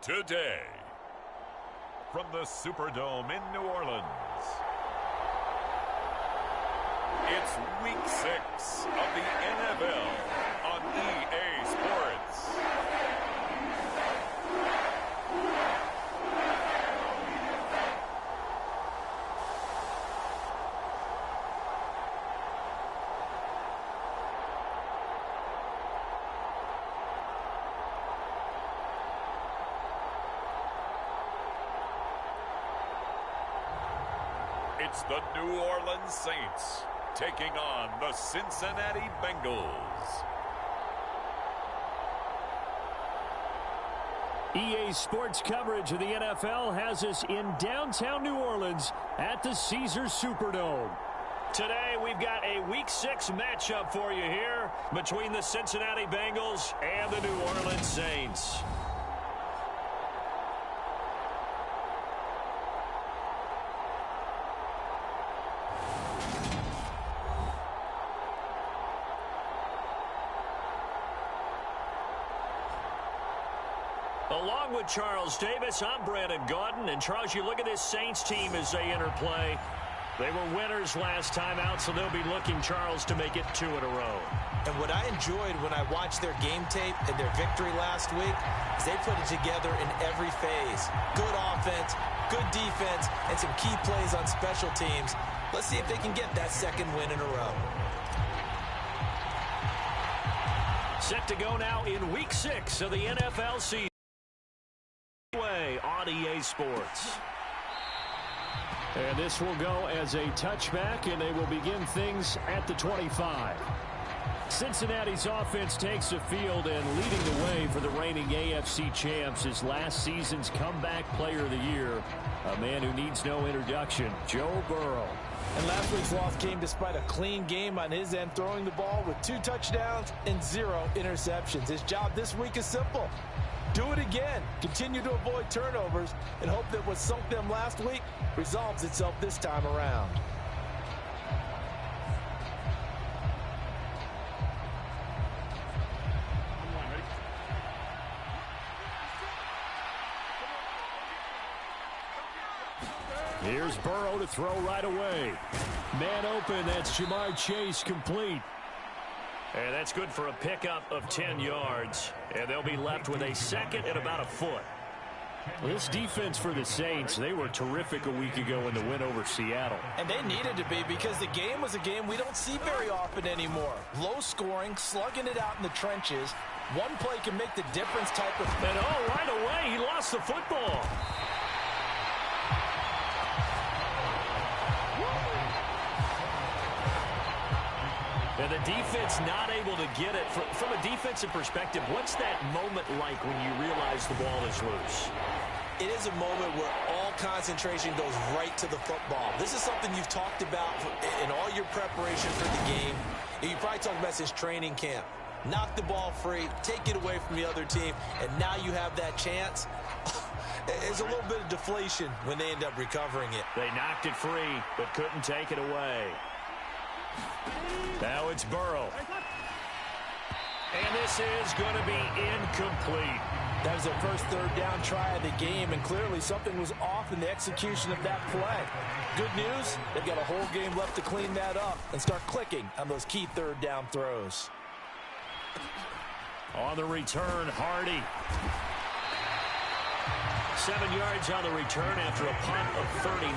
Today, from the Superdome in New Orleans, it's Week 6 of the NFL on EA Sports. It's the New Orleans Saints taking on the Cincinnati Bengals. EA Sports coverage of the NFL has us in downtown New Orleans at the Caesars Superdome. Today, we've got a Week 6 matchup for you here between the Cincinnati Bengals and the New Orleans Saints. Along with Charles Davis, I'm Brandon Gaudin. And Charles, you look at this Saints team as they enter play. They were winners last time out, so they'll be looking, Charles, to make it 2 in a row. And what I enjoyed when I watched their game tape and their victory last week is they put it together in every phase. Good offense, good defense, and some key plays on special teams. Let's see if they can get that second win in a row. Set to go now in Week 6 of the NFL season. On EA Sports. And this will go as a touchback, and they will begin things at the 25. Cincinnati's offense takes the field, and leading the way for the reigning AFC champs is last season's comeback player of the year, a man who needs no introduction, Joe Burrow. And last week's loss came despite a clean game on his end, throwing the ball with 2 touchdowns and 0 interceptions. His job this week is simple. Do it again. Continue to avoid turnovers and hope that what sunk them last week resolves itself this time around. Here's Burrow to throw right away. Man open, that's Jamar Chase, complete. And that's good for a pickup of 10 yards. And they'll be left with a second and about a foot. Well, this defense for the Saints, they were terrific a week ago in the win over Seattle. And they needed to be, because the game was a game we don't see very often anymore. Low scoring, slugging it out in the trenches. One play can make the difference type of... And oh, right away, he lost the football. And the defense not able to get it. From a defensive perspective, what's that moment like when you realize the ball is loose? It is a moment where all concentration goes right to the football. This is something you've talked about in all your preparation for the game. And you probably talked about since training camp. Knock the ball free, take it away from the other team, and now you have that chance. There's a little bit of deflation when they end up recovering it. They knocked it free, but couldn't take it away. Now it's Burrow. And this is going to be incomplete. That was their first third down try of the game, and clearly something was off in the execution of that play. Good news, they've got a whole game left to clean that up and start clicking on those key third down throws. On the return, Hardy. 7 yards on the return after a punt of 39.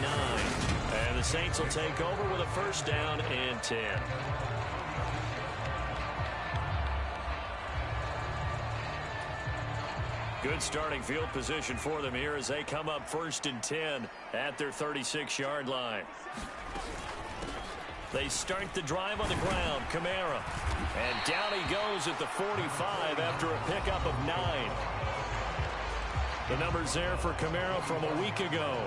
And the Saints will take over with a first down and 10. Good starting field position for them here as they come up 1st and 10 at their 36-yard line. They start the drive on the ground. Kamara. And down he goes at the 45 after a pickup of 9. The numbers there for Kamara from a week ago.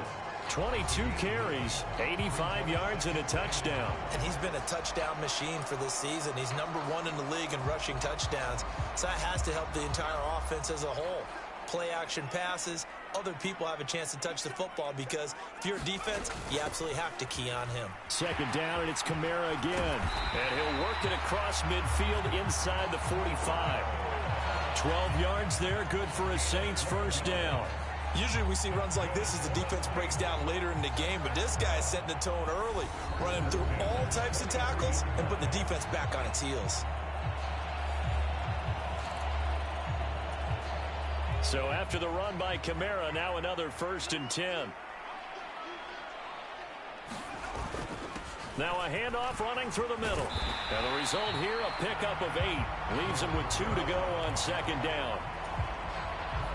22 carries, 85 yards, and a touchdown. And he's been a touchdown machine for this season. He's #1 in the league in rushing touchdowns. So that has to help the entire offense as a whole. Play action passes, other people have a chance to touch the football, because if you're a defense, you absolutely have to key on him. Second down, and it's Kamara again. And he'll work it across midfield inside the 45. 12 yards there, good for a Saints first down. Usually we see runs like this as the defense breaks down later in the game, but this guy is setting the tone early, running through all types of tackles and putting the defense back on its heels. So after the run by Kamara, now another 1st and 10. Now a handoff running through the middle. And the result here, a pickup of 8. Leaves him with 2 to go on 2nd down.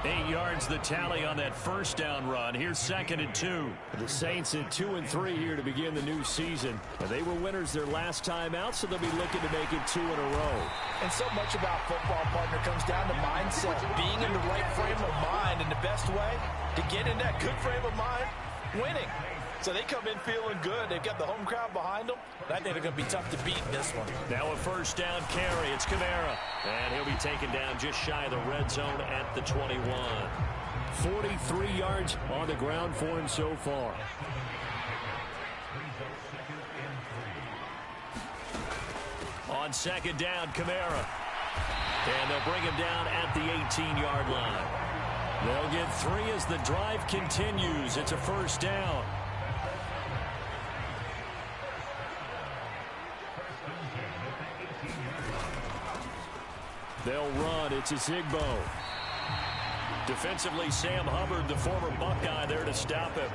8 yards the tally on that first down run. Here's 2nd and 2. The Saints at 2 and 3 here to begin the new season. They were winners their last time out, so they'll be looking to make it 2 in a row. And so much about football, partner, comes down to mindset. Being in the right frame of mind, and the best way to get in that good frame of mind, winning. So they come in feeling good. They've got the home crowd behind them. I think they're going to be tough to beat in this one. Now a first down carry. It's Kamara. And he'll be taken down just shy of the red zone at the 21. 43 yards on the ground for him so far. On 2nd down, Kamara. And they'll bring him down at the 18-yard line. They'll get 3 as the drive continues. It's a first down. They'll run. It's a Zigbo. Defensively, Sam Hubbard, the former Buckeye, there to stop him.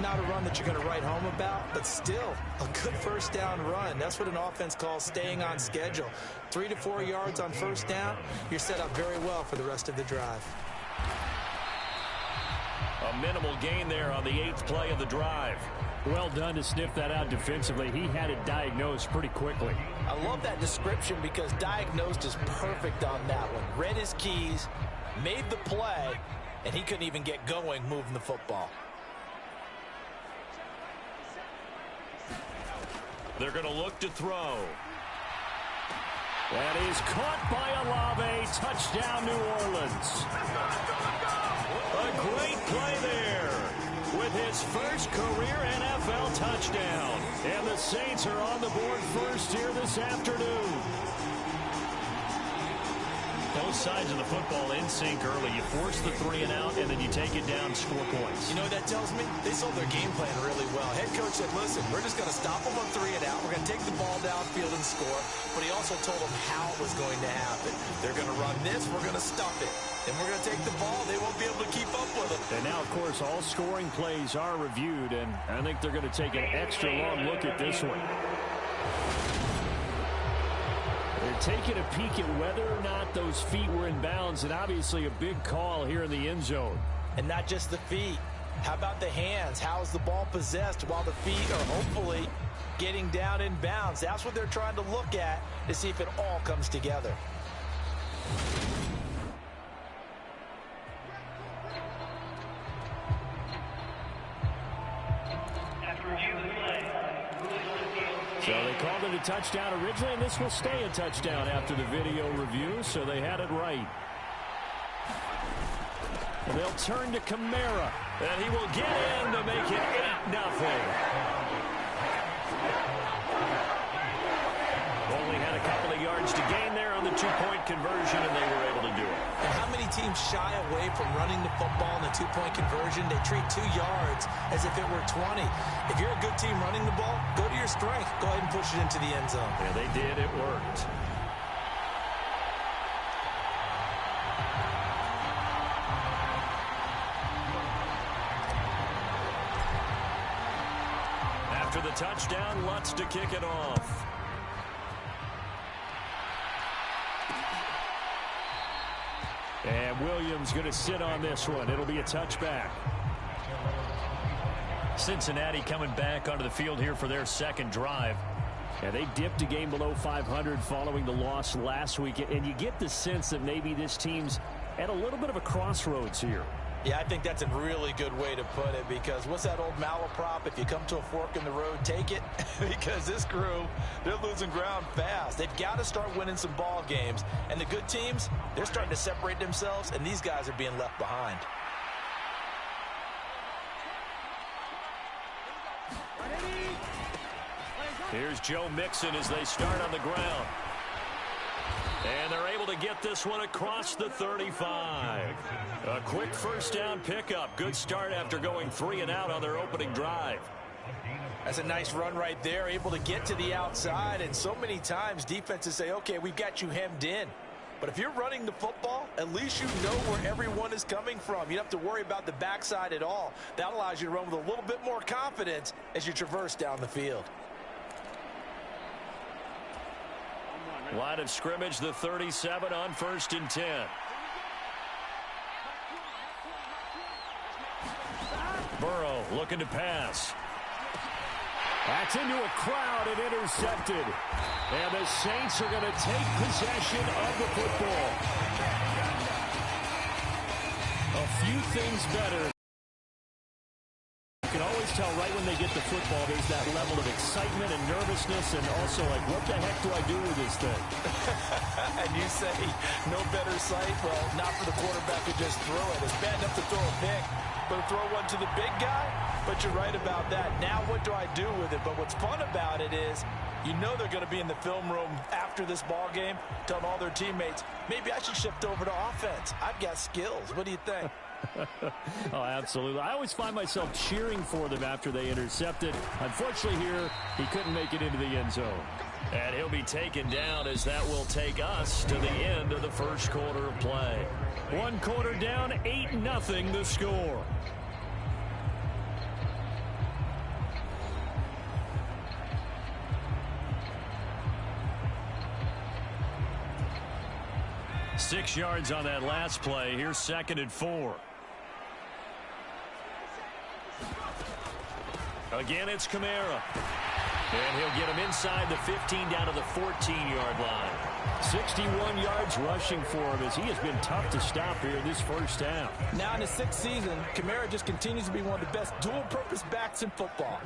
Not a run that you're going to write home about, but still a good first down run. That's what an offense calls staying on schedule. 3 to 4 yards on first down. You're set up very well for the rest of the drive. A minimal gain there on the 8th play of the drive. Well done to sniff that out defensively. He had it diagnosed pretty quickly. I love that description because diagnosed is perfect on that one. Read his keys, made the play, and he couldn't even get going moving the football. They're going to look to throw. That is caught by Olave. Touchdown, New Orleans. A great play there with his first career NFL touchdown. And the Saints are on the board first here this afternoon. Both sides of the football in sync early. You force the 3 and out, and then you take it down, score points. You know what that tells me? They sold their game plan really well. Head coach said, listen, we're just going to stop them on 3 and out. We're going to take the ball downfield and score. But he also told them how it was going to happen. They're going to run this. We're going to stuff it. Then we're going to take the ball. They won't be able to keep up with it. And now, of course, all scoring plays are reviewed, and I think they're going to take an extra long look at this one. They're taking a peek at whether or not those feet were in bounds, and obviously a big call here in the end zone. And not just the feet. How about the hands? How is the ball possessed while the feet are hopefully getting down in bounds? That's what they're trying to look at to see if it all comes together. So they called it a touchdown originally, and this will stay a touchdown after the video review, so they had it right. And they'll turn to Kamara, and he will get in to make it 8-0. Only had a couple of yards to gain there on the 2-point conversion, and they were able to do it. And how many teams shy away from running the football in the 2-point conversion? They treat 2 yards as if it were 20. If you're a good team running the ball, go to your strength. Go ahead and push it into the end zone. Yeah, they did. It worked. After the touchdown, Lutz to kick it off. And Williams going to sit on this one. It'll be a touchback. Cincinnati coming back onto the field here for their second drive. And they dipped a game below 500 following the loss last week. And you get the sense that maybe this team's at a little bit of a crossroads here. Yeah, I think that's a really good way to put it, because what's that old malaprop? If you come to a fork in the road, take it. Because this crew, they're losing ground fast. They've got to start winning some ball games. And the good teams, they're starting to separate themselves, and these guys are being left behind. Here's Joe Mixon as they start on the ground. And they're able to to get this one across the 35. A quick first down pickup. Good start after going 3 and out on their opening drive. That's a nice run right there, able to get to the outside. And so many times defenses say, okay, we've got you hemmed in. But if you're running the football, at least you know where everyone is coming from. You don't have to worry about the backside at all. That allows you to run with a little bit more confidence as you traverse down the field. Line of scrimmage, the 37 on 1st and 10. Burrow looking to pass. That's into a crowd and intercepted. And the Saints are going to take possession of the football. A few things better. You can always tell right when they get the football, there's that level of excitement and nervousness, and also like, what the heck do I do with this thing? And you say, no better sight? Well, not for the quarterback to just throw it. It's bad enough to throw a pick, but to throw one to the big guy? But you're right about that. Now what do I do with it? But what's fun about it is, you know they're going to be in the film room after this ball game, telling all their teammates, maybe I should shift over to offense. I've got skills. What do you think? Oh, absolutely. I always find myself cheering for them after they intercepted. Unfortunately here, he couldn't make it into the end zone. And he'll be taken down as that will take us to the end of the first quarter of play. 1 quarter down, 8-0 the score. Six yards on that last play. Here's 2nd and 4. Again, it's Kamara. And he'll get him inside the 15 down to the 14-yard line. 61 yards rushing for him as he has been tough to stop here in this first half. Now in his 6th season, Kamara just continues to be one of the best dual-purpose backs in football.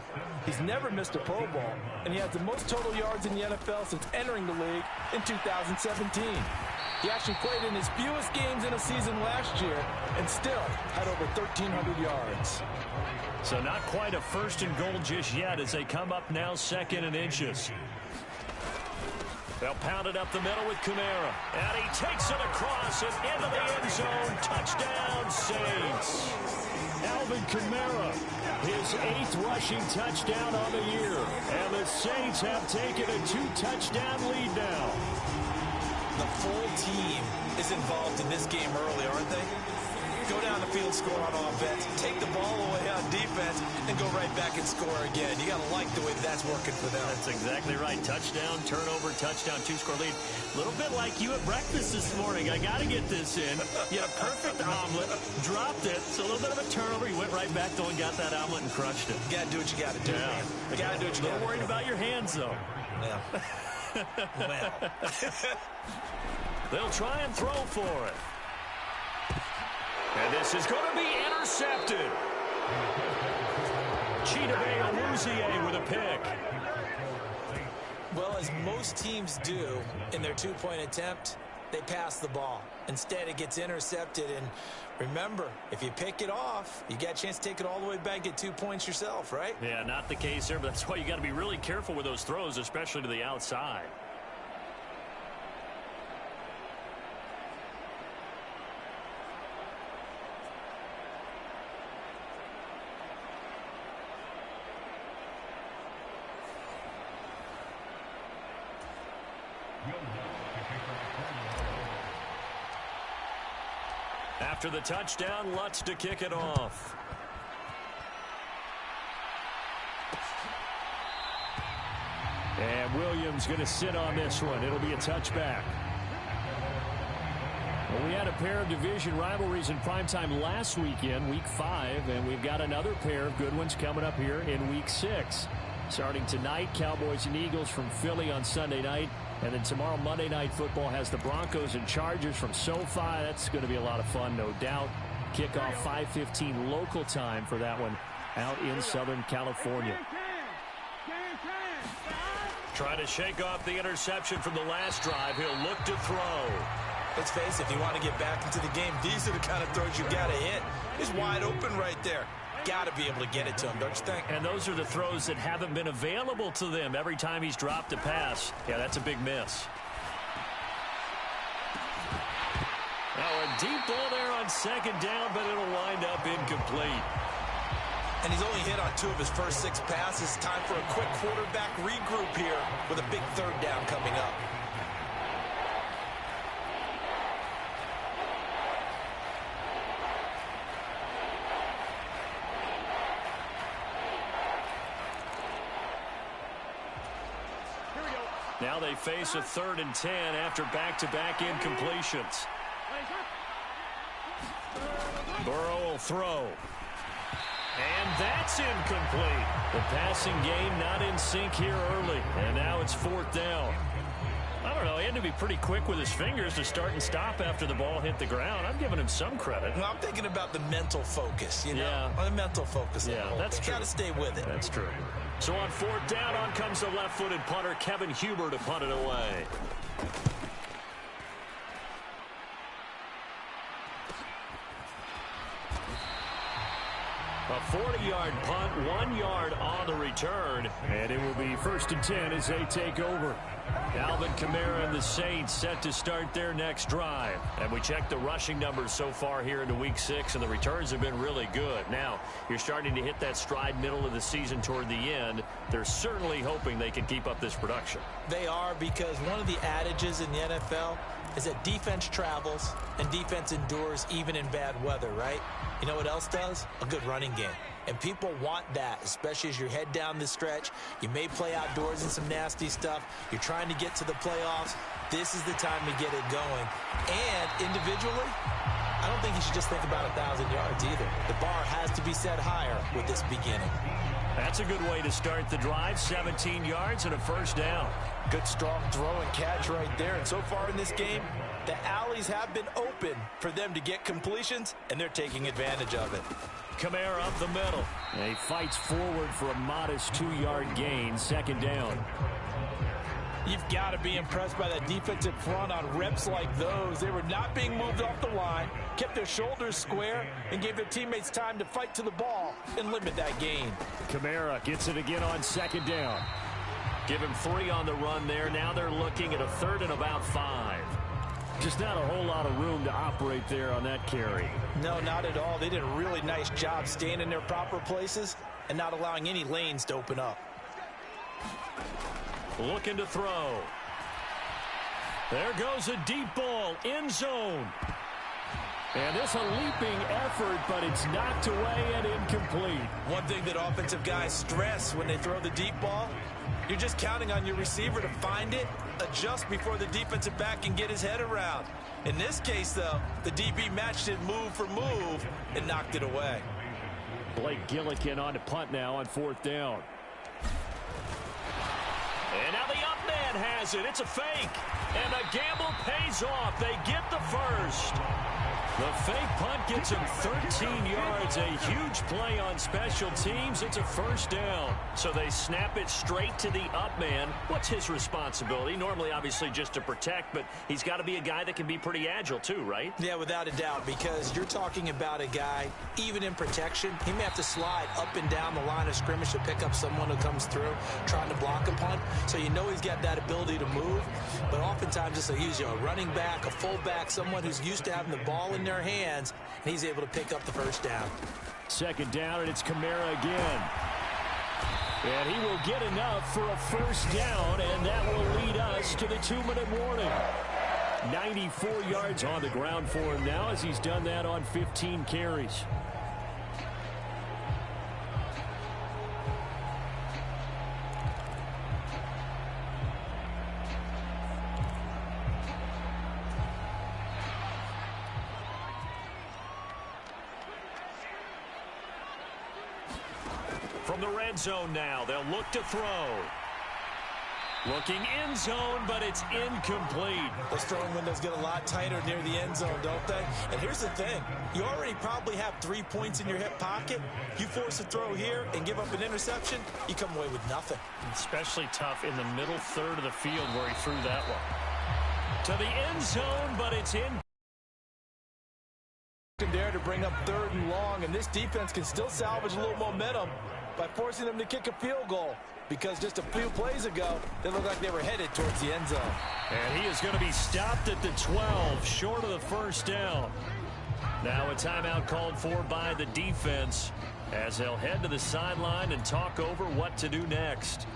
He's never missed a Pro Bowl, and he has the most total yards in the NFL since entering the league in 2017. He actually played in his fewest games in a season last year and still had over 1,300 yards. So not quite a 1st and goal just yet as they come up now 2nd and inches. They'll pound it up the middle with Kamara. And he takes it across and into the end zone. Touchdown, Saints. Alvin Kamara, his 8th rushing touchdown on the year. And the Saints have taken a 2-touchdown lead now. The full team is involved in this game early, aren't they? Go down the field, score on offense, take the ball away on defense, and go right back and score again. You got to like the way that's working for them. That's exactly right. Touchdown, turnover, touchdown, 2-score lead. A little bit like you at breakfast this morning. I got to get this in. You had a perfect omelet, dropped it. It's a little bit of a turnover. You went right back though and got that omelet and crushed it. You got to do what you got to do. Yeah. You got to do what you got to do. A little worried about your hands, though. Yeah. Well. They'll try and throw for it. And this is going to be intercepted. Chidobe Awuzie with a pick. Well, as most teams do in their 2-point attempt, they pass the ball. Instead, it gets intercepted. And remember, if you pick it off, you got a chance to take it all the way back, get 2 points yourself, right? Yeah, not the case here, but that's why you got to be really careful with those throws, especially to the outside. After the touchdown, Lutz to kick it off. And Williams going to sit on this one. It'll be a touchback. Well, we had a pair of division rivalries in primetime last weekend, Week 5, and we've got another pair of good ones coming up here in Week 6. Starting tonight, Cowboys and Eagles from Philly on Sunday night. And then tomorrow, Monday Night Football has the Broncos and Chargers from SoFi. That's going to be a lot of fun, no doubt. Kickoff 5:15 local time for that one out in Southern California. Trying to shake off the interception from the last drive. He'll look to throw. Let's face it, if you want to get back into the game, these are the kind of throws you got to hit. He's wide open right there. Got to be able to get it to him, don't you think? And those are the throws that haven't been available to them every time he's dropped a pass. Yeah, that's a big miss. deep ball there on second down, but it'll wind up incomplete. And he's only hit on 2 of his first 6 passes. Time for a quick quarterback regroup here with a big 3rd down coming up. Now they face a 3rd and 10 after back-to-back incompletions. Burrow will throw. And that's incomplete. The passing game not in sync here early. And now it's 4th down. I don't know. He had to be pretty quick with his fingers to start and stop after the ball hit the ground. I'm giving him some credit. Well, I'm thinking about the mental focus, you know? Yeah. The mental focus. Yeah, that's true. Got to stay with it. That's true. So on 4th down, on comes the left-footed punter, Kevin Huber, to punt it away. A 40-yard punt, 1 yard on the return. And it will be 1st and 10 as they take over. Alvin Kamara and the Saints set to start their next drive. And we checked the rushing numbers so far here into Week 6, and the returns have been really good. Now, you're starting to hit that stride middle of the season toward the end. They're certainly hoping they can keep up this production. They are, because one of the adages in the NFL is that defense travels and defense endures even in bad weather, right? You know what else does? A good running game. And people want that, especially as you head down the stretch. You may play outdoors in some nasty stuff. You're trying to get to the playoffs. This is the time to get it going. And individually, I don't think you should just think about 1,000 yards either. The bar has to be set higher with this beginning. That's a good way to start the drive. 17 yards and a 1st down. Good, strong throw and catch right there. And so far in this game, the alleys have been open for them to get completions, and they're taking advantage of it. Kamara up the middle. He fights forward for a modest 2-yard gain. 2nd down. You've got to be impressed by that defensive front on reps like those. They were not being moved off the line, kept their shoulders square, and gave their teammates time to fight to the ball and limit that gain. Kamara gets it again on 2nd down. Give him 3 on the run there. Now they're looking at a 3rd and about 5. Just not a whole lot of room to operate there on that carry. No, not at all. They did a really nice job staying in their proper places and not allowing any lanes to open up. Looking to throw. There goes a deep ball, end zone. And this a leaping effort, but it's knocked away and incomplete. One thing that offensive guys stress when they throw the deep ball, you're just counting on your receiver to find it, adjust before the defensive back can get his head around. In this case, though, the DB matched it move for move and knocked it away. Blake Gillikin on to punt now on 4th down. And now the up man has it. It's a fake. And the gamble pays off. They get the 1st. The fake punt gets him 13 yards. A huge play on special teams. It's a 1st down. So they snap it straight to the up man. What's his responsibility? Normally, obviously, just to protect, but he's got to be a guy that can be pretty agile too, right? Yeah, without a doubt, because you're talking about a guy, even in protection, he may have to slide up and down the line of scrimmage to pick up someone who comes through trying to block a punt. So you know he's got that ability to move, but oftentimes it's a running back, a fullback, someone who's used to having the ball in their hands, and he's able to pick up the 1st down. 2nd down, and it's Kamara again. And he will get enough for a 1st down, and that will lead us to the 2-minute warning. 94 yards on the ground for him now as he's done that on 15 carries. From the red zone now, they'll look to throw. Looking end zone, but it's incomplete. Those throwing windows get a lot tighter near the end zone, don't they? And here's the thing. You already probably have 3 points in your hip pocket. You force a throw here and give up an interception, you come away with nothing. Especially tough in the middle 3rd of the field where he threw that one. To the end zone, but it's in. There to bring up 3rd and long, and this defense can still salvage a little momentum by forcing them to kick a field goal. because just a few plays ago, they looked like they were headed towards the end zone. And he is going to be stopped at the 12, short of the first down. Now a timeout called for by the defense as they'll head to the sideline and talk over what to do next.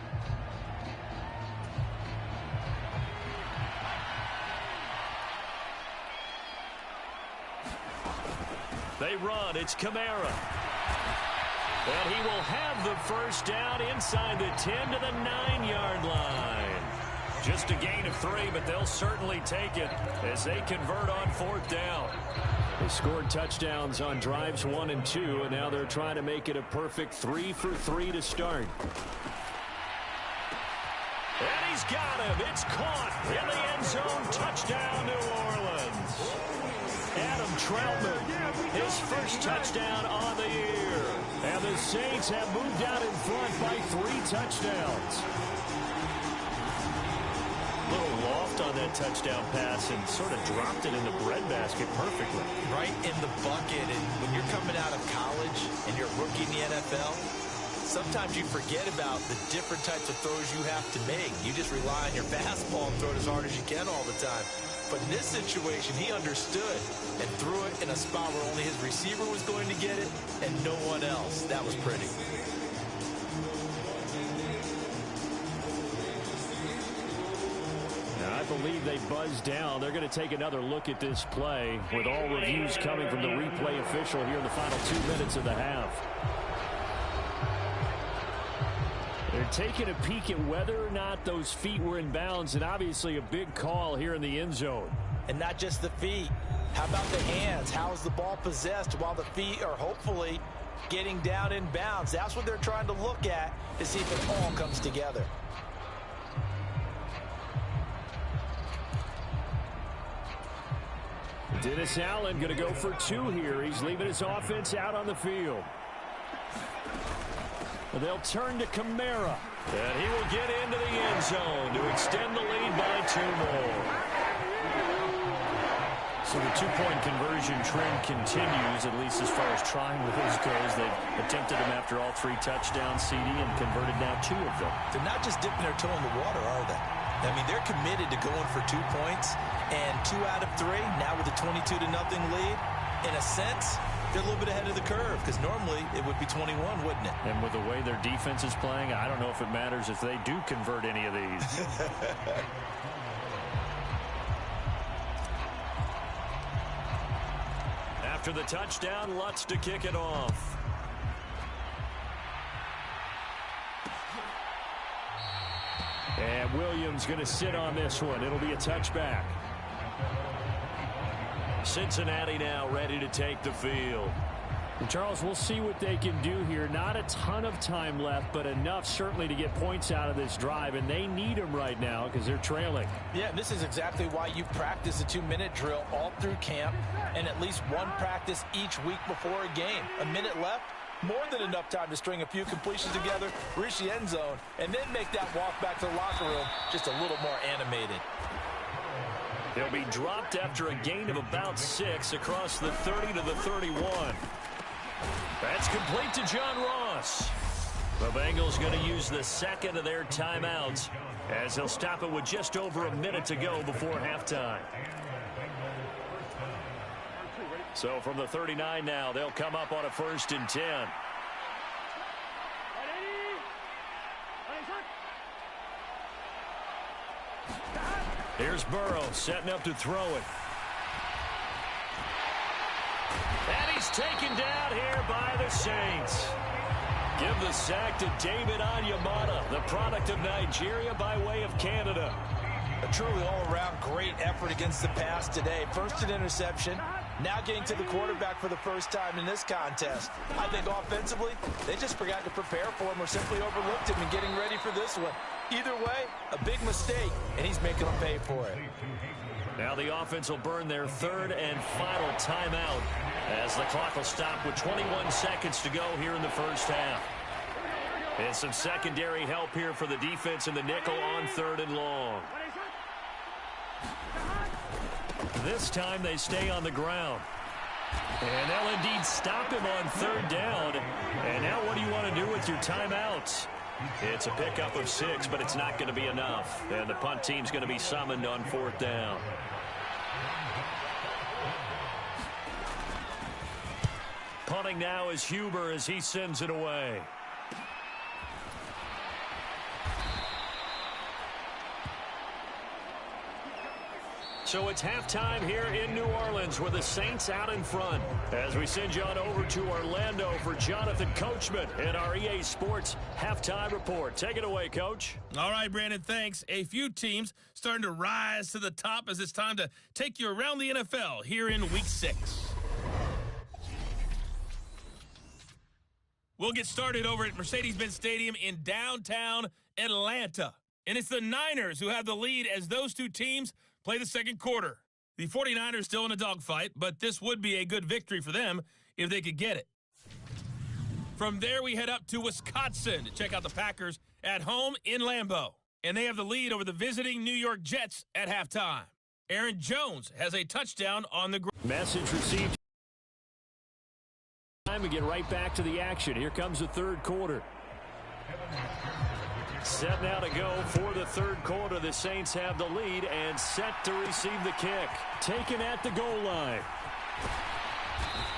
They run. It's Kamara. And he will have the first down inside the 10 to the 9-yard line. Just a gain of 3, but they'll certainly take it as they convert on 4th down. They scored touchdowns on drives 1 and 2, and now they're trying to make it a perfect 3 for 3 to start. And he's got him. It's caught in the end zone. Touchdown, New Orleans. Adam Troutman, his first touchdown on the year. And the Saints have moved out in front by 3 touchdowns. Little loft on that touchdown pass and sort of dropped it in the breadbasket perfectly. Right in the bucket. And when you're coming out of college and you're a rookie in the NFL, sometimes you forget about the different types of throws you have to make. You just rely on your fastball and throw it as hard as you can all the time. But in this situation, he understood and threw it in a spot where only his receiver was going to get it and no one else. That was pretty. Now, I believe they buzzed down. They're going to take another look at this play with all reviews coming from the replay official here in the final 2 minutes of the half. They're taking a peek at whether or not those feet were in bounds, and obviously a big call here in the end zone. And not just the feet. How about the hands? How is the ball possessed while the feet are hopefully getting down in bounds? That's what they're trying to look at to see if it all comes together. Dennis Allen going to go for 2 here. He's leaving his offense out on the field. They'll turn to Kamara. And he will get into the end zone to extend the lead by 2 more. So the 2-point conversion trend continues, at least as far as trying those goes. They've attempted them after all 3 touchdowns, CD, and converted now 2 of them. They're not just dipping their toe in the water, are they? I mean, they're committed to going for 2 points, and 2 out of 3, now with a 22-0 lead. In a sense, they're a little bit ahead of the curve, because normally it would be 21, wouldn't it? And with the way their defense is playing, I don't know if it matters if they do convert any of these. After the touchdown, Lutz to kick it off. And Williams going to sit on this one. It'll be a touchback. Cincinnati now ready to take the field. And Charles, we'll see what they can do here. Not a ton of time left, but enough certainly to get points out of this drive, and they need them right now because they're trailing. Yeah, this is exactly why you practice a 2-minute drill all through camp and at least 1 practice each week before a game. A minute left, more than enough time to string a few completions together, reach the end zone, and then make that walk back to the locker room just a little more animated. He'll be dropped after a gain of about 6 across the 30 to the 31. That's complete to John Ross. The Bengals going to use the second of their timeouts as they'll stop it with just over a minute to go before halftime. So from the 39 now, they'll come up on a 1st and 10. Here's Burrow setting up to throw it. And he's taken down here by the Saints. Give the sack to David Onyemata, the product of Nigeria by way of Canada. A truly all-around great effort against the pass today. First an interception, now getting to the quarterback for the first time in this contest. I think offensively, they just forgot to prepare for him or simply overlooked him in getting ready for this one. Either way, a big mistake, and he's making them pay for it. Now the offense will burn their 3rd and final timeout as the clock will stop with 21 seconds to go here in the first half. And some secondary help here for the defense in the nickel on 3rd and long. This time they stay on the ground. And they'll indeed stop him on 3rd down. And now what do you want to do with your timeouts? It's a pickup of 6, but it's not going to be enough. And the punt team's going to be summoned on 4th down. Punting now is Huber as he sends it away. So it's halftime here in New Orleans with the Saints out in front. As we send you on over to Orlando for Jonathan Coachman and our EA Sports Halftime Report. Take it away, Coach. All right, Brandon, thanks. A few teams starting to rise to the top as it's time to take you around the NFL here in Week 6. We'll get started over at Mercedes-Benz Stadium in downtown Atlanta. And it's the Niners who have the lead as those two teams play the second quarter. The 49ers still in a dogfight, but this would be a good victory for them if they could get it. From there, we head up to Wisconsin to check out the Packers at home in Lambeau. And they have the lead over the visiting New York Jets at halftime. Aaron Jones has a touchdown on the ground. Message received. Time to get right back to the action. Here comes the third quarter. Set now to go for the third quarter. The Saints have the lead and set to receive the kick. Taken at the goal line.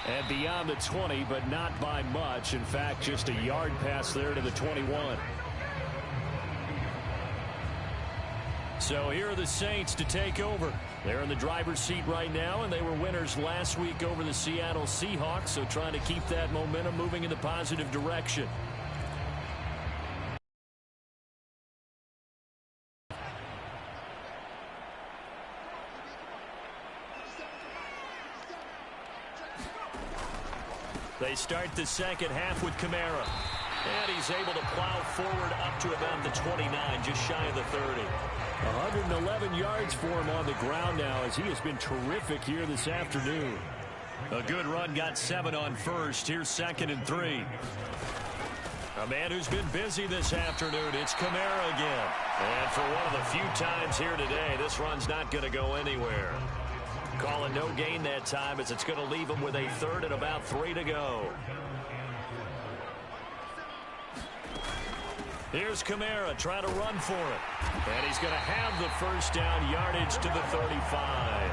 And beyond the 20, but not by much. In fact, just a yard pass there to the 21. So here are the Saints to take over. They're in the driver's seat right now, and they were winners last week over the Seattle Seahawks, so trying to keep that momentum moving in the positive direction. They start the second half with Kamara. And he's able to plow forward up to about the 29, just shy of the 30. 111 yards for him on the ground now as he has been terrific here this afternoon. A good run, got 7 on first. Here's 2nd and 3. A man who's been busy this afternoon, it's Kamara again. And for one of the few times here today, this run's not going to go anywhere. Calling no gain that time as it's going to leave him with a 3rd and about 3 to go. Here's Kamara trying to run for it. And he's going to have the first down, yardage to the 35.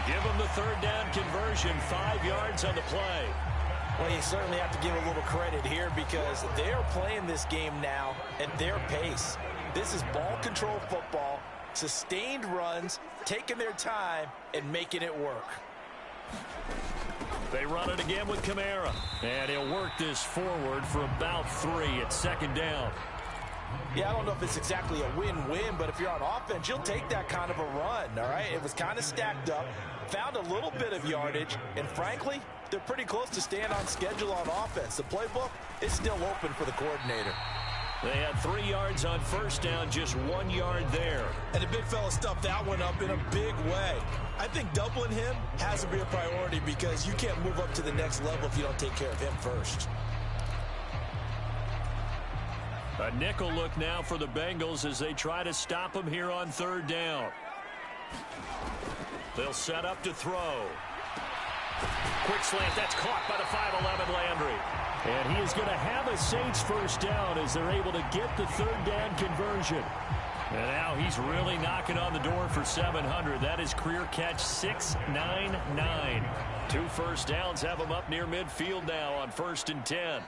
Give him the 3rd down conversion, 5 yards on the play. Well, you certainly have to give a little credit here because they're playing this game now at their pace. This is ball control football, sustained runs, taking their time and making it work. They run it again with Kamara. And he'll work this forward for about 3 at 2nd down. Yeah, I don't know if it's exactly a win-win, but if you're on offense, you'll take that kind of a run, all right? It was kind of stacked up, found a little bit of yardage, and frankly, they're pretty close to staying on schedule on offense. The playbook is still open for the coordinator. They had 3 yards on first down, just 1 yard there. And the big fella stuffed that one up in a big way. I think doubling him has to be a priority because you can't move up to the next level if you don't take care of him first. A nickel look now for the Bengals as they try to stop him here on 3rd down. They'll set up to throw. Quick slant, that's caught by the 5'11" Landry. And he is going to have a Saints first down as they're able to get the 3rd down conversion. And now he's really knocking on the door for 700. That is career catch 699. 2 first downs have him up near midfield now on 1st and 10.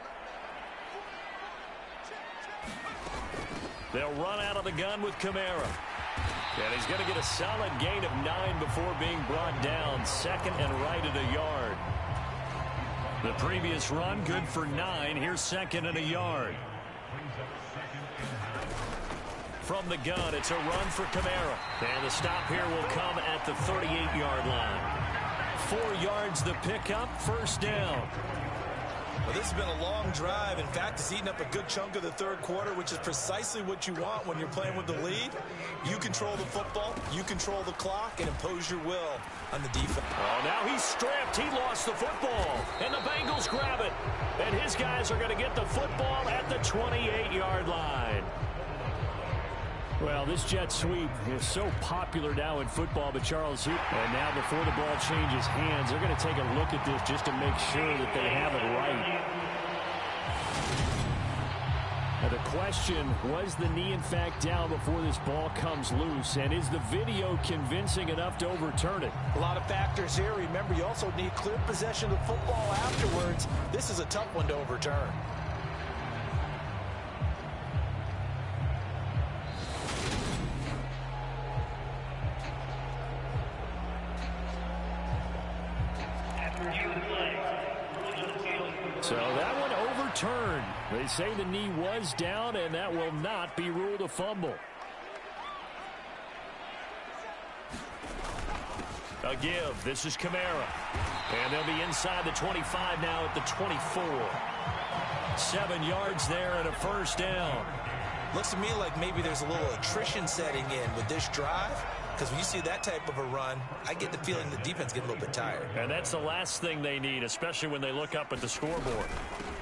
They'll run out of the gun with Kamara. And he's going to get a solid gain of 9 before being brought down. 2nd and right at a yard. The previous run, good for 9. Here's 2nd and a yard. From the gun, it's a run for Kamara. And the stop here will come at the 38-yard line. 4 yards the pickup, 1st down. Well, this has been a long drive. In fact, it's eaten up a good chunk of the 3rd quarter, which is precisely what you want when you're playing with the lead. You control the football, you control the clock, and impose your will on the defense. Oh, now he's stripped. He lost the football. And the Bengals grab it. And his guys are going to get the football at the 28-yard line. Well, this jet sweep is so popular now in football, but Charles, and now before the ball changes hands, they're going to take a look at this just to make sure that they have it right. Now the question, was the knee in fact down before this ball comes loose? And is the video convincing enough to overturn it? A lot of factors here. Remember, you also need clear possession of the football afterwards. This is a tough one to overturn. So that one overturned. They say the knee was down, and that will not be ruled a fumble. A give. This is Kamara. And they'll be inside the 25 now at the 24. 7 yards there and a first down. Looks to me like maybe there's a little attrition setting in with this drive. Because when you see that type of a run, I get the feeling the defense getting a little bit tired. And that's the last thing they need, especially when they look up at the scoreboard.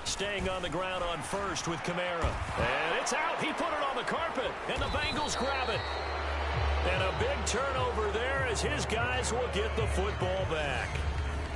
Staying on the ground on first with Kamara. And it's out. He put it on the carpet. And the Bengals grab it. And a big turnover there as his guys will get the football back.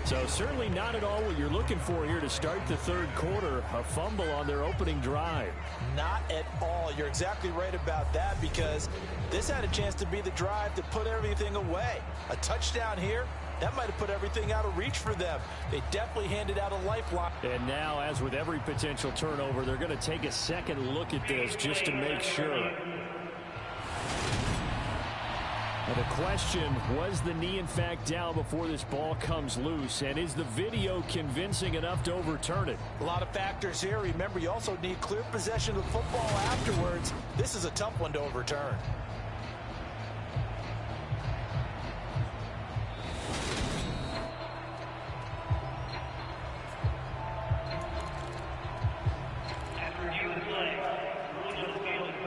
So certainly not at all what you're looking for here to start the third quarter. A fumble on their opening drive. Not at all. You're exactly right about that, because this had a chance to be the drive to put everything away. A touchdown here, that might have put everything out of reach for them. They definitely handed out a lifeline. And now, as with every potential turnover, they're going to take a second look at this just to make sure. And the question, was the knee in fact down before this ball comes loose? And is the video convincing enough to overturn it? A lot of factors here. Remember, you also need clear possession of the football afterwards. This is a tough one to overturn.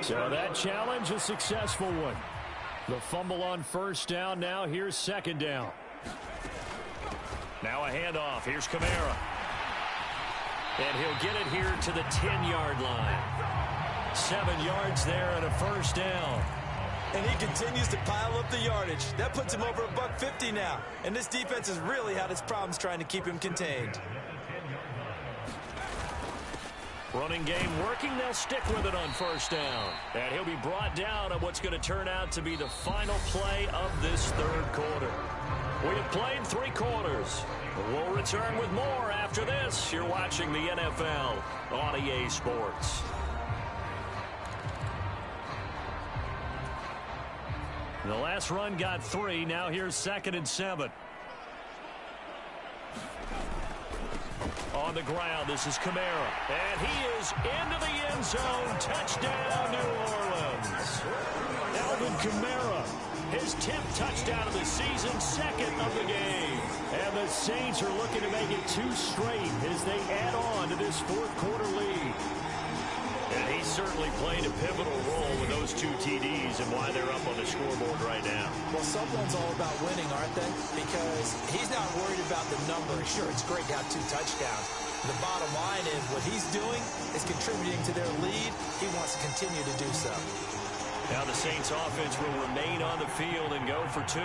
So that challenge, a successful one. The fumble on first down. Now here's second down. Now a handoff. Here's Kamara. And he'll get it here to the 10-yard line. 7 yards there and a first down. And he continues to pile up the yardage. That puts him over $150 now. And this defense has really had its problems trying to keep him contained. Running game working. They'll stick with it on first down. And he'll be brought down on what's going to turn out to be the final play of this third quarter. We have played 3 quarters. We'll return with more after this. You're watching the NFL on EA Sports. The last run got 3. Now here's 2nd and 7. On the ground, this is Kamara. And he is into the end zone. Touchdown, New Orleans. Alvin Kamara, his 10th touchdown of the season, 2nd of the game. And the Saints are looking to make it 2 straight as they add on to this fourth quarter lead. And he certainly played a pivotal role with those 2 TDs and why they're up on the scoreboard right now. Well, someone's all about winning, aren't they? Because he's not worried about the number. Sure, it's great to have 2 touchdowns. The bottom line is what he's doing is contributing to their lead. He wants to continue to do so. Now the Saints offense will remain on the field and go for 2.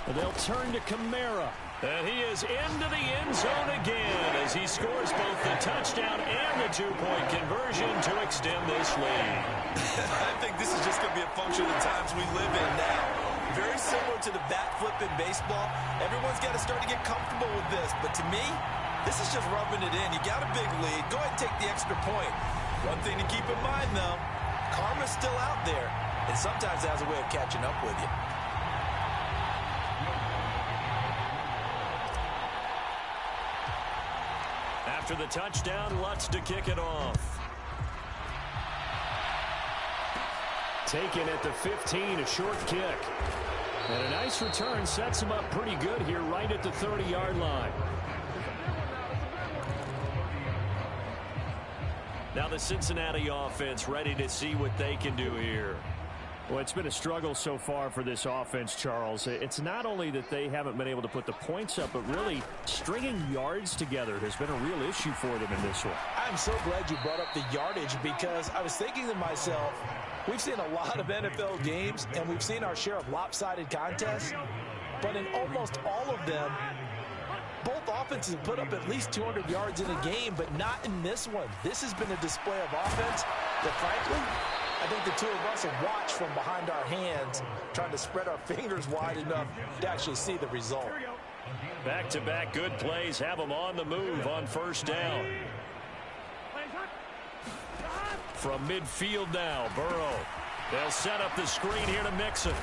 And they'll turn to Kamara. And he is into the end zone again as he scores both the touchdown and the 2-point conversion to extend this lead. I think this is just going to be a function of the times we live in now. Very similar to the bat flip in baseball. Everyone's got to start to get comfortable with this. But to me, this is just rubbing it in. You got a big lead. Go ahead and take the extra point. One thing to keep in mind, though, karma's still out there. And sometimes it has a way of catching up with you. After the touchdown, Lutz to kick it off. Taken at the 15, a short kick. And a nice return sets him up pretty good here right at the 30-yard line. Now the Cincinnati offense ready to see what they can do here. Well, it's been a struggle so far for this offense, Charles. It's not only that they haven't been able to put the points up, but really stringing yards together has been a real issue for them in this one. I'm so glad you brought up the yardage, because I was thinking to myself, we've seen a lot of NFL games, and we've seen our share of lopsided contests, but in almost all of them, Both offenses have put up at least 200 yards in a game, but not in this one. This has been a display of offense that, frankly, I think the two of us have watched from behind our hands, trying to spread our fingers wide enough to actually see the result. Back-to-back good plays have them on the move on first down. From midfield now, Burrow. They'll set up the screen here to Mixon.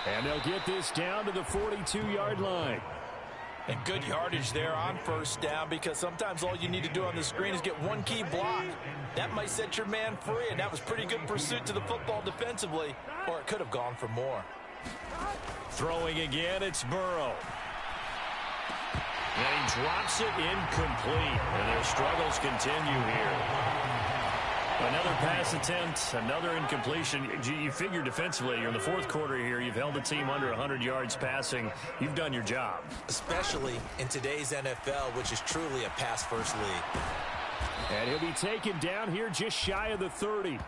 And they'll get this down to the 42-yard line. And good yardage there on first down, because sometimes all you need to do on the screen is get one key block. That might set your man free, and that was pretty good pursuit to the football defensively, or it could have gone for more. Throwing again, it's Burrow. And he drops it incomplete. And their struggles continue here. Another pass attempt, another incompletion. You figure defensively, you're in the fourth quarter here. You've held the team under 100 yards passing. You've done your job. Especially in today's NFL, which is truly a pass-first league. And he'll be taken down here just shy of the 30.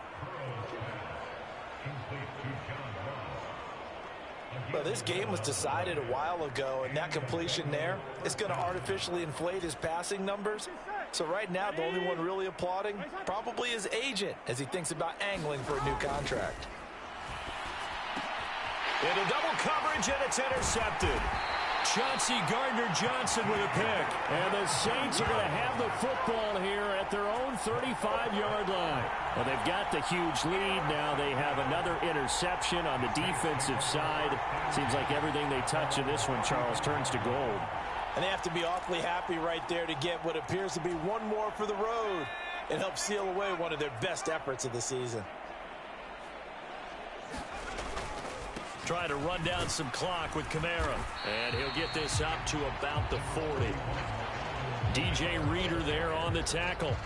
Well, this game was decided a while ago, and that completion there is going to artificially inflate his passing numbers. So right now, the only one really applauding probably his agent as he thinks about angling for a new contract. Into double coverage, and it's intercepted. Chauncey Gardner-Johnson with a pick. And the Saints are going to have the football here at their own 35-yard line. Well, they've got the huge lead. Now they have another interception on the defensive side. Seems like everything they touch in this one, Charles, turns to gold. And they have to be awfully happy right there to get what appears to be one more for the road. It helps seal away one of their best efforts of the season. Trying to run down some clock with Kamara. And he'll get this up to about the 40. DJ Reader there on the tackle.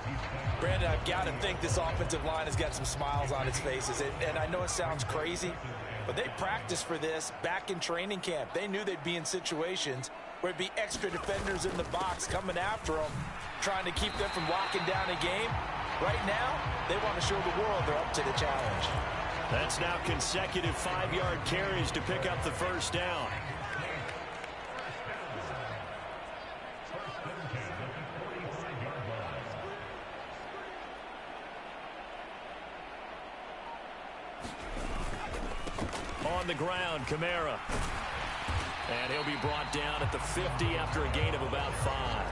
Brandon, I've got to think this offensive line has got some smiles on its faces. And I know it sounds crazy, but they practiced for this back in training camp. They knew they'd be in situations where it'd be extra defenders in the box coming after them, trying to keep them from locking down a game. Right now, they want to show the world they're up to the challenge. That's now consecutive 5-yard carries to pick up the first down. On the ground, Kamara. And he'll be brought down at the 50 after a gain of about 5.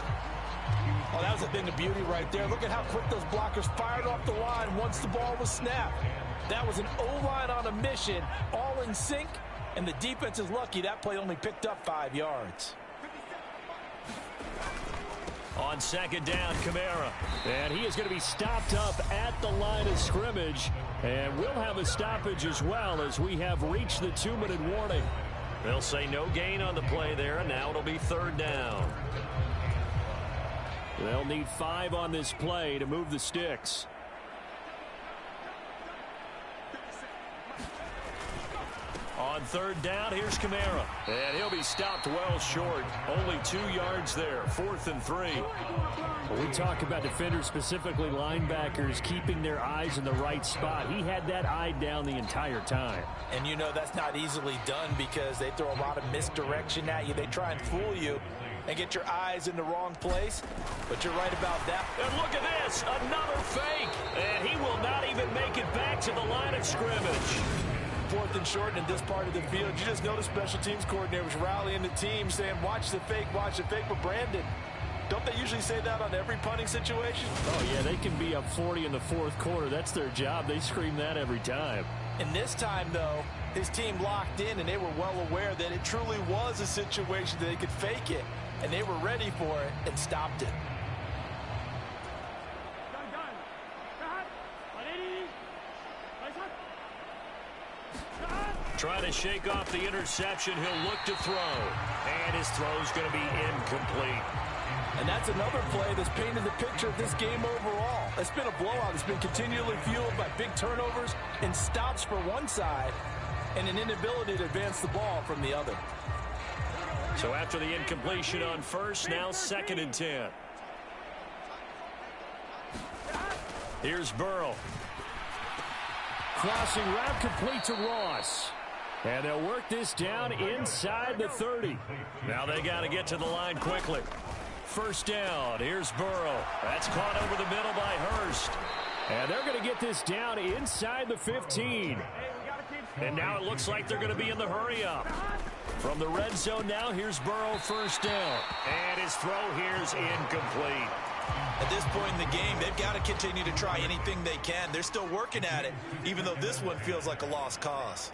Oh, that was a thing of beauty right there. Look at how quick those blockers fired off the line once the ball was snapped. That was an O-line on a mission, all in sync, and the defense is lucky that play only picked up 5 yards. On second down, Kamara. And he is going to be stopped up at the line of scrimmage. And we'll have a stoppage as well as we have reached the 2-minute warning. They'll say no gain on the play there, and now it'll be third down. They'll need 5 on this play to move the sticks. On third down, here's Kamara. And he'll be stopped well short. Only 2 yards there. 4th and 3. When we talk about defenders, specifically linebackers, keeping their eyes in the right spot, he had that eye down the entire time. And you know that's not easily done because they throw a lot of misdirection at you. They try and fool you and get your eyes in the wrong place. But you're right about that. And look at this. Another fake. And he will not even make it back to the line of scrimmage. 4th and short in this part of the field. You just notice special teams coordinators rallying the team saying, watch the fake, watch the fake. But Brandon, don't they usually say that on every punting situation? Oh, yeah, they can be up 40 in the 4th quarter. That's their job. They scream that every time. And this time, though, his team locked in, and they were well aware that it truly was a situation that they could fake it. And they were ready for it and stopped it. Trying to shake off the interception. He'll look to throw. And his throw's going to be incomplete. And that's another play that's painted the picture of this game overall. It's been a blowout. It's been continually fueled by big turnovers and stops for one side and an inability to advance the ball from the other. So after the incompletion on first, now 2nd and 10. Here's Burrow. Crossing route complete to Ross. And they'll work this down inside the 30. Now they got to get to the line quickly. First down. Here's Burrow. That's caught over the middle by Hurst. And they're going to get this down inside the 15. And now it looks like they're going to be in the hurry up. From the red zone now, here's Burrow, first down. And his throw here's incomplete. At this point in the game, they've got to continue to try anything they can. They're still working at it, even though this one feels like a lost cause.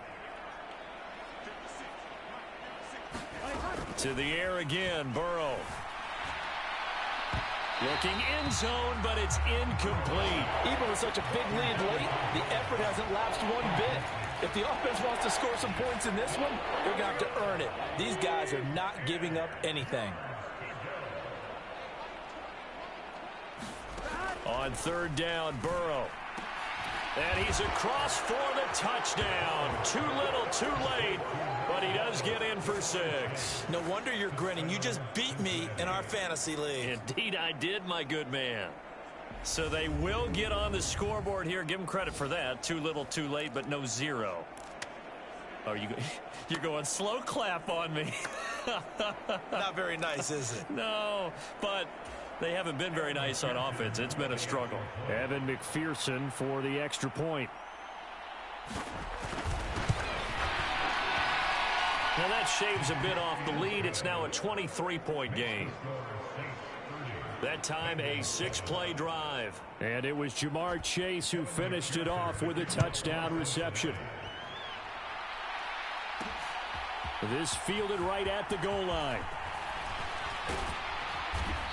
To the air again, Burrow. Looking end zone, but it's incomplete. Even with such a big lead late, the effort hasn't lapsed one bit. If the offense wants to score some points in this one, they're going to have to earn it. These guys are not giving up anything. On third down, Burrow. And he's across for the touchdown. Too little, too late, but he does get in for 6. No wonder you're grinning. You just beat me in our fantasy league. Indeed I did, my good man. So they will get on the scoreboard here. Give them credit for that. Too little, too late, but no 0. Oh, you're going slow clap on me. Not very nice, is it? No, but they haven't been very nice on offense. It's been a struggle. Evan McPherson for the extra point. Now that shaves a bit off the lead. It's now a 23-point game. That time a 6-play drive. And it was Jamar Chase who finished it off with a touchdown reception. This fielded right at the goal line.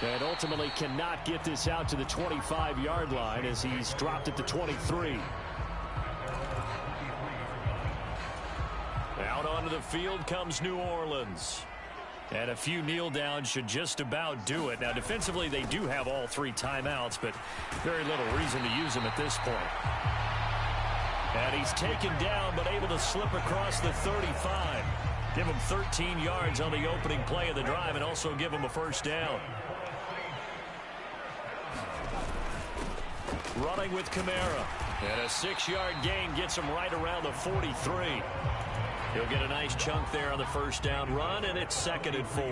And ultimately cannot get this out to the 25-yard line as he's dropped it to 23. Out onto the field comes New Orleans. And a few kneel downs should just about do it. Now, defensively, they do have all 3 timeouts, but very little reason to use them at this point. And he's taken down, but able to slip across the 35. Give him 13 yards on the opening play of the drive and also give him a first down. Running with Kamara. And a 6-yard gain gets him right around the 43. He'll get a nice chunk there on the first down run, and it's 2nd and 4.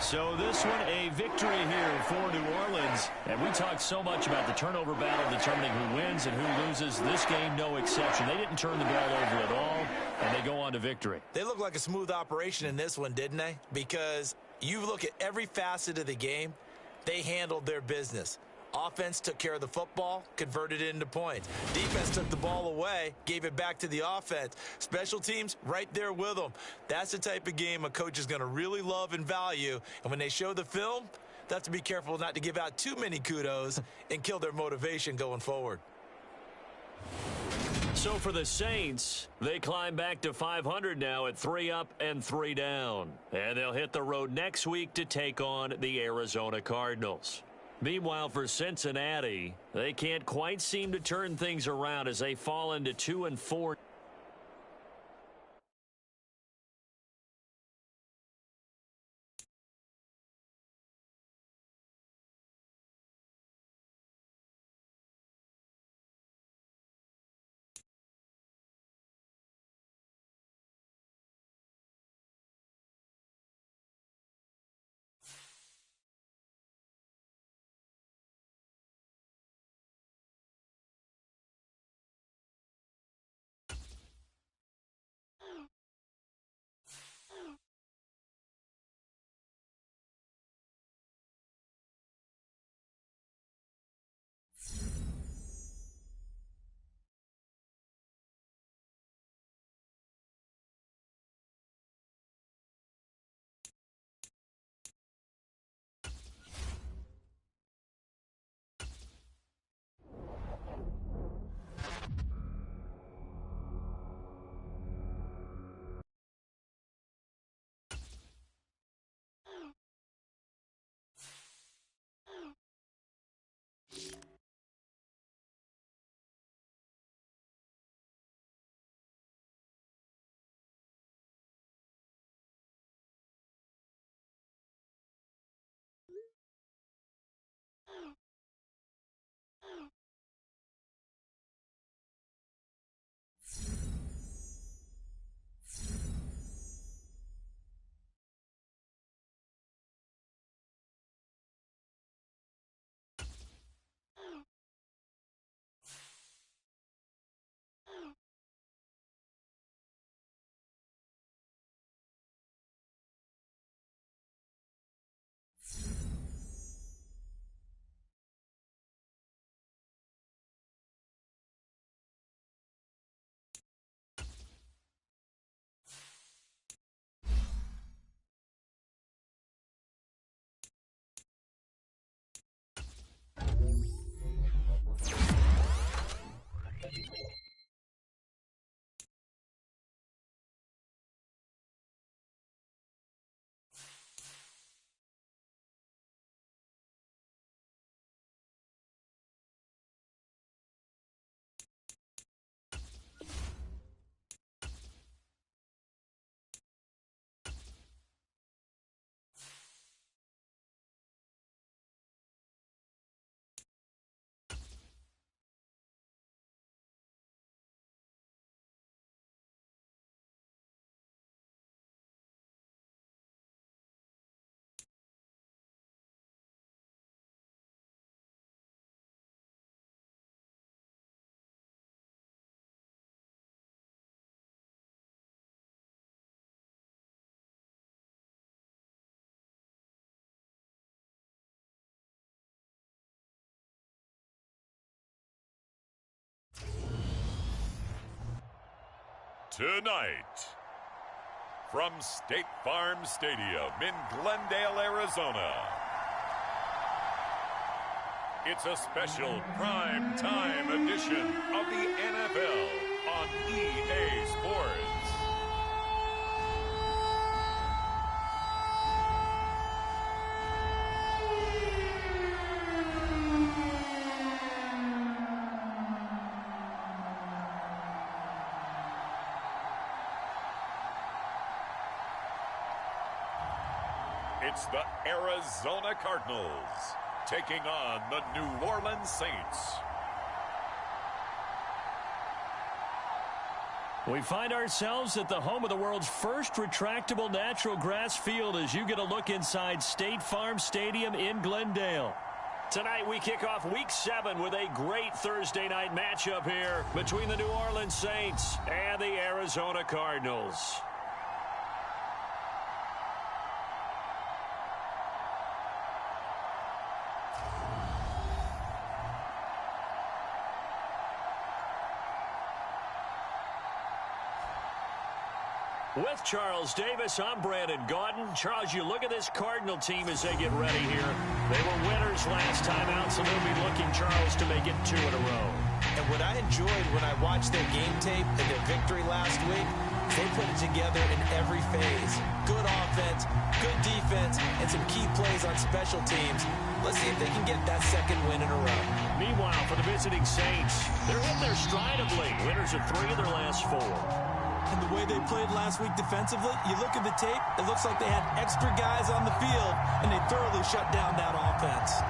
So this one a victory here for New Orleans. And we talked so much about the turnover battle determining who wins and who loses. This game, no exception. They didn't turn the ball over at all, and they go on to victory. They look like a smooth operation in this one, didn't they? Because you look at every facet of the game, they handled their business. Offense took care of the football, converted it into points. Defense took the ball away, gave it back to the offense. Special teams, right there with them. That's the type of game a coach is going to really love and value. And when they show the film, they have to be careful not to give out too many kudos and kill their motivation going forward. So for the Saints, they climb back to 500 now at 3 up and 3 down. And they'll hit the road next week to take on the Arizona Cardinals. Meanwhile, for Cincinnati, they can't quite seem to turn things around as they fall into 2 and 4. Tonight, from State Farm Stadium in Glendale, Arizona, it's a special prime time edition of the NFL on EA Sports. It's the Arizona Cardinals taking on the New Orleans Saints. We find ourselves at the home of the world's first retractable natural grass field as you get a look inside State Farm Stadium in Glendale. Tonight we kick off Week 7 with a great Thursday night matchup here between the New Orleans Saints and the Arizona Cardinals. With Charles Davis, I'm Brandon Gaudin. Charles, you look at this Cardinal team as they get ready here. They were winners last time out, so they'll be looking, Charles, to make it 2 in a row. And what I enjoyed when I watched their game tape and their victory last week, they put it together in every phase. Good offense, good defense, and some key plays on special teams. Let's see if they can get that second win in a row. Meanwhile, for the visiting Saints, they're in their stride of late. Winners of 3 of their last 4. And the way they played last week defensively, you look at the tape, it looks like they had extra guys on the field, and they thoroughly shut down that offense.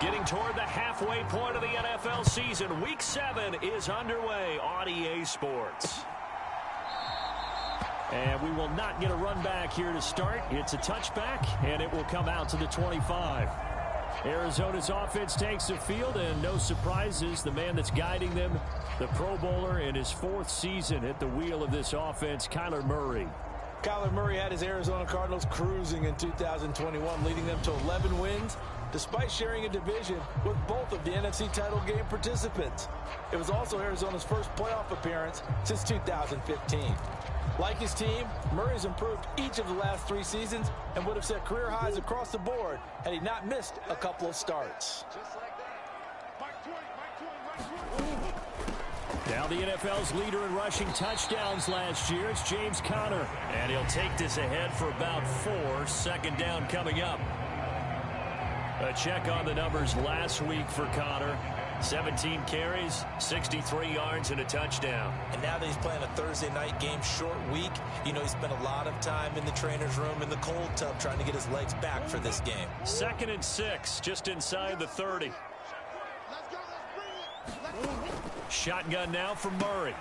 Getting toward the halfway point of the NFL season, Week 7 is underway on EA Sports. And we will not get a run back here to start. It's a touchback, and it will come out to the 25. Arizona's offense takes the field, and no surprises, the man that's guiding them, the Pro Bowler in his 4th season at the wheel of this offense, Kyler Murray. Kyler Murray had his Arizona Cardinals cruising in 2021, leading them to 11 wins, despite sharing a division with both of the NFC title game participants. It was also Arizona's first playoff appearance since 2015. Like his team, Murray's improved each of the last 3 seasons and would have set career highs across the board had he not missed a couple of starts. Now the NFL's leader in rushing touchdowns last year, it's James Conner. And he'll take this ahead for about 4, second down coming up. A check on the numbers last week for Conner. 17 carries, 63 yards, and a touchdown. And now that he's playing a Thursday night game, short week, you know he spent a lot of time in the trainer's room in the cold tub trying to get his legs back for this game. 2nd and 6, just inside the 30. Shotgun now for Murray.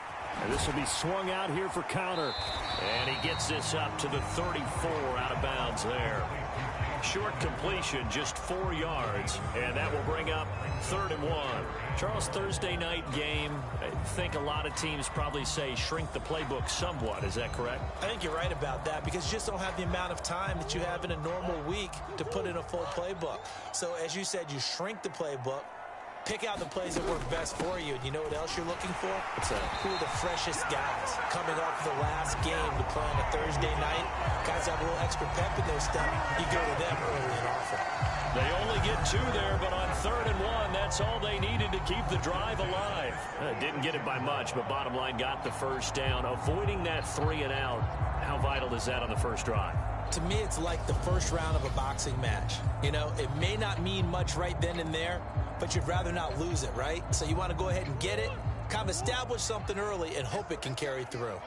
And this will be swung out here for Conner. And he gets this up to the 34 out of bounds there. Short completion, just 4 yards, and that will bring up 3rd and 1. Charles, Thursday night game, I think a lot of teams probably say shrink the playbook somewhat. Is that correct? I think you're right about that because you just don't have the amount of time that you have in a normal week to put in a full playbook. So as you said, you shrink the playbook, pick out the plays that work best for you, and you know what else you're looking for? Who are the freshest guys coming off the last game to play on a Thursday night? Guys have a little extra pep in their step. You go to them early and often. They only get 2 there, but on 3rd and 1, that's all they needed to keep the drive alive. Didn't get it by much, but bottom line got the first down. Avoiding that 3 and out, how vital is that on the first drive? To me, it's like the first round of a boxing match. You know, it may not mean much right then and there, but you'd rather not lose it, right? So you want to go ahead and get it, kind of establish something early, and hope it can carry through.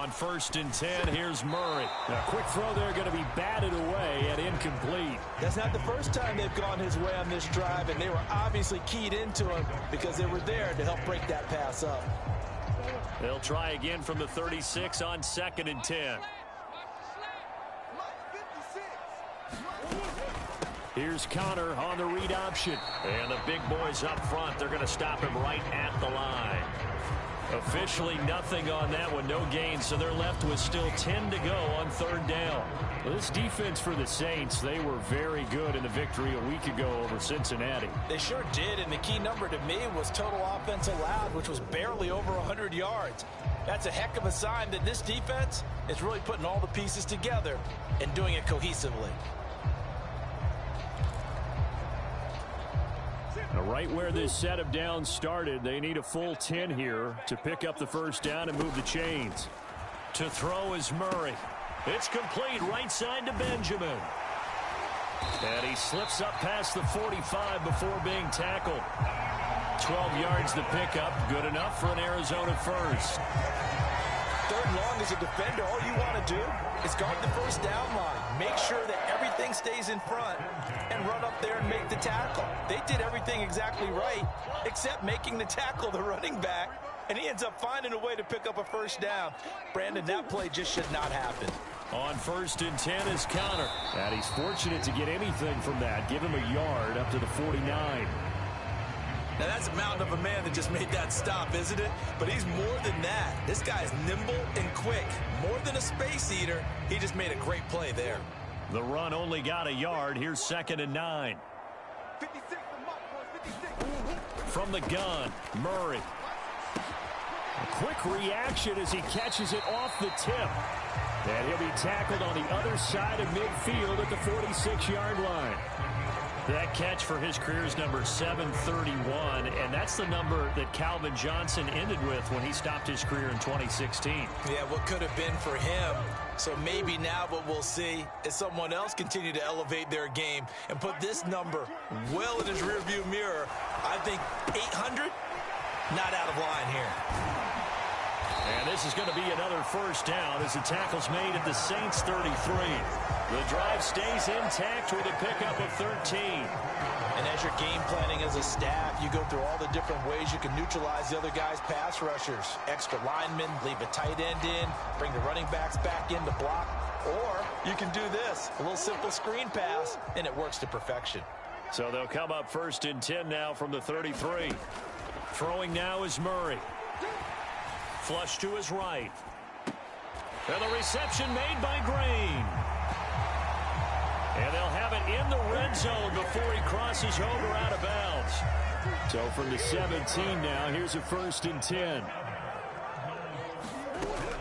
On 1st and 10, here's Murray. A quick throw there going to be batted away and incomplete. That's not the first time they've gone his way on this drive, and they were obviously keyed into him because they were there to help break that pass up. They'll try again from the 36 on 2nd and 10. Here's Connor on the read option. And the big boys up front, they're going to stop him right at the line. Officially nothing on that one, no gain, so they're left with still 10 to go on 3rd down. Well, this defense for the Saints, they were very good in the victory a week ago over Cincinnati. They sure did, and the key number to me was total offense allowed, which was barely over 100 yards. That's a heck of a sign that this defense is really putting all the pieces together and doing it cohesively. Now, right where this set of downs started, they need a full 10 here to pick up the 1st down and move the chains. To throw is Murray. It's complete right side to Benjamin. And he slips up past the 45 before being tackled. 12 yards to pick up. Good enough for an Arizona first. 3rd and long as a defender, all you want to do is guard the 1st down line. Make sure that everything stays in front and run up there and make the tackle. They did everything exactly right except making the tackle the running back, and he ends up finding a way to pick up a 1st down. Brandon, that play just should not happen. On 1st and 10 is Connor. And he's fortunate to get anything from that. Give him a yard up to the 49. Now, that's a mountain of a man that just made that stop, isn't it? But he's more than that. This guy's nimble and quick. More than a space eater, he just made a great play there. The run only got a yard. Here's 2nd and 9. 56, From the gun, Murray. A quick reaction as he catches it off the tip. And he'll be tackled on the other side of midfield at the 46-yard line. That catch for his career is number 731, and that's the number that Calvin Johnson ended with when he stopped his career in 2016. Yeah, what could have been for him. So maybe now what we'll see is someone else continue to elevate their game and put this number well in his rearview mirror. I think 800, not out of line here. And this is going to be another 1st down as the tackle's made at the Saints 33. The drive stays intact with a pickup of 13. And as you're game planning as a staff, you go through all the different ways you can neutralize the other guy's pass rushers. Extra linemen, leave a tight end in, bring the running backs back in to block. Or you can do this, a little simple screen pass, and it works to perfection. So they'll come up 1st and 10 now from the 33. Throwing now is Murray. Flush to his right. And the reception made by Green. And they'll have it in the red zone before he crosses over out of bounds. So from the 17 now, here's a 1st and 10.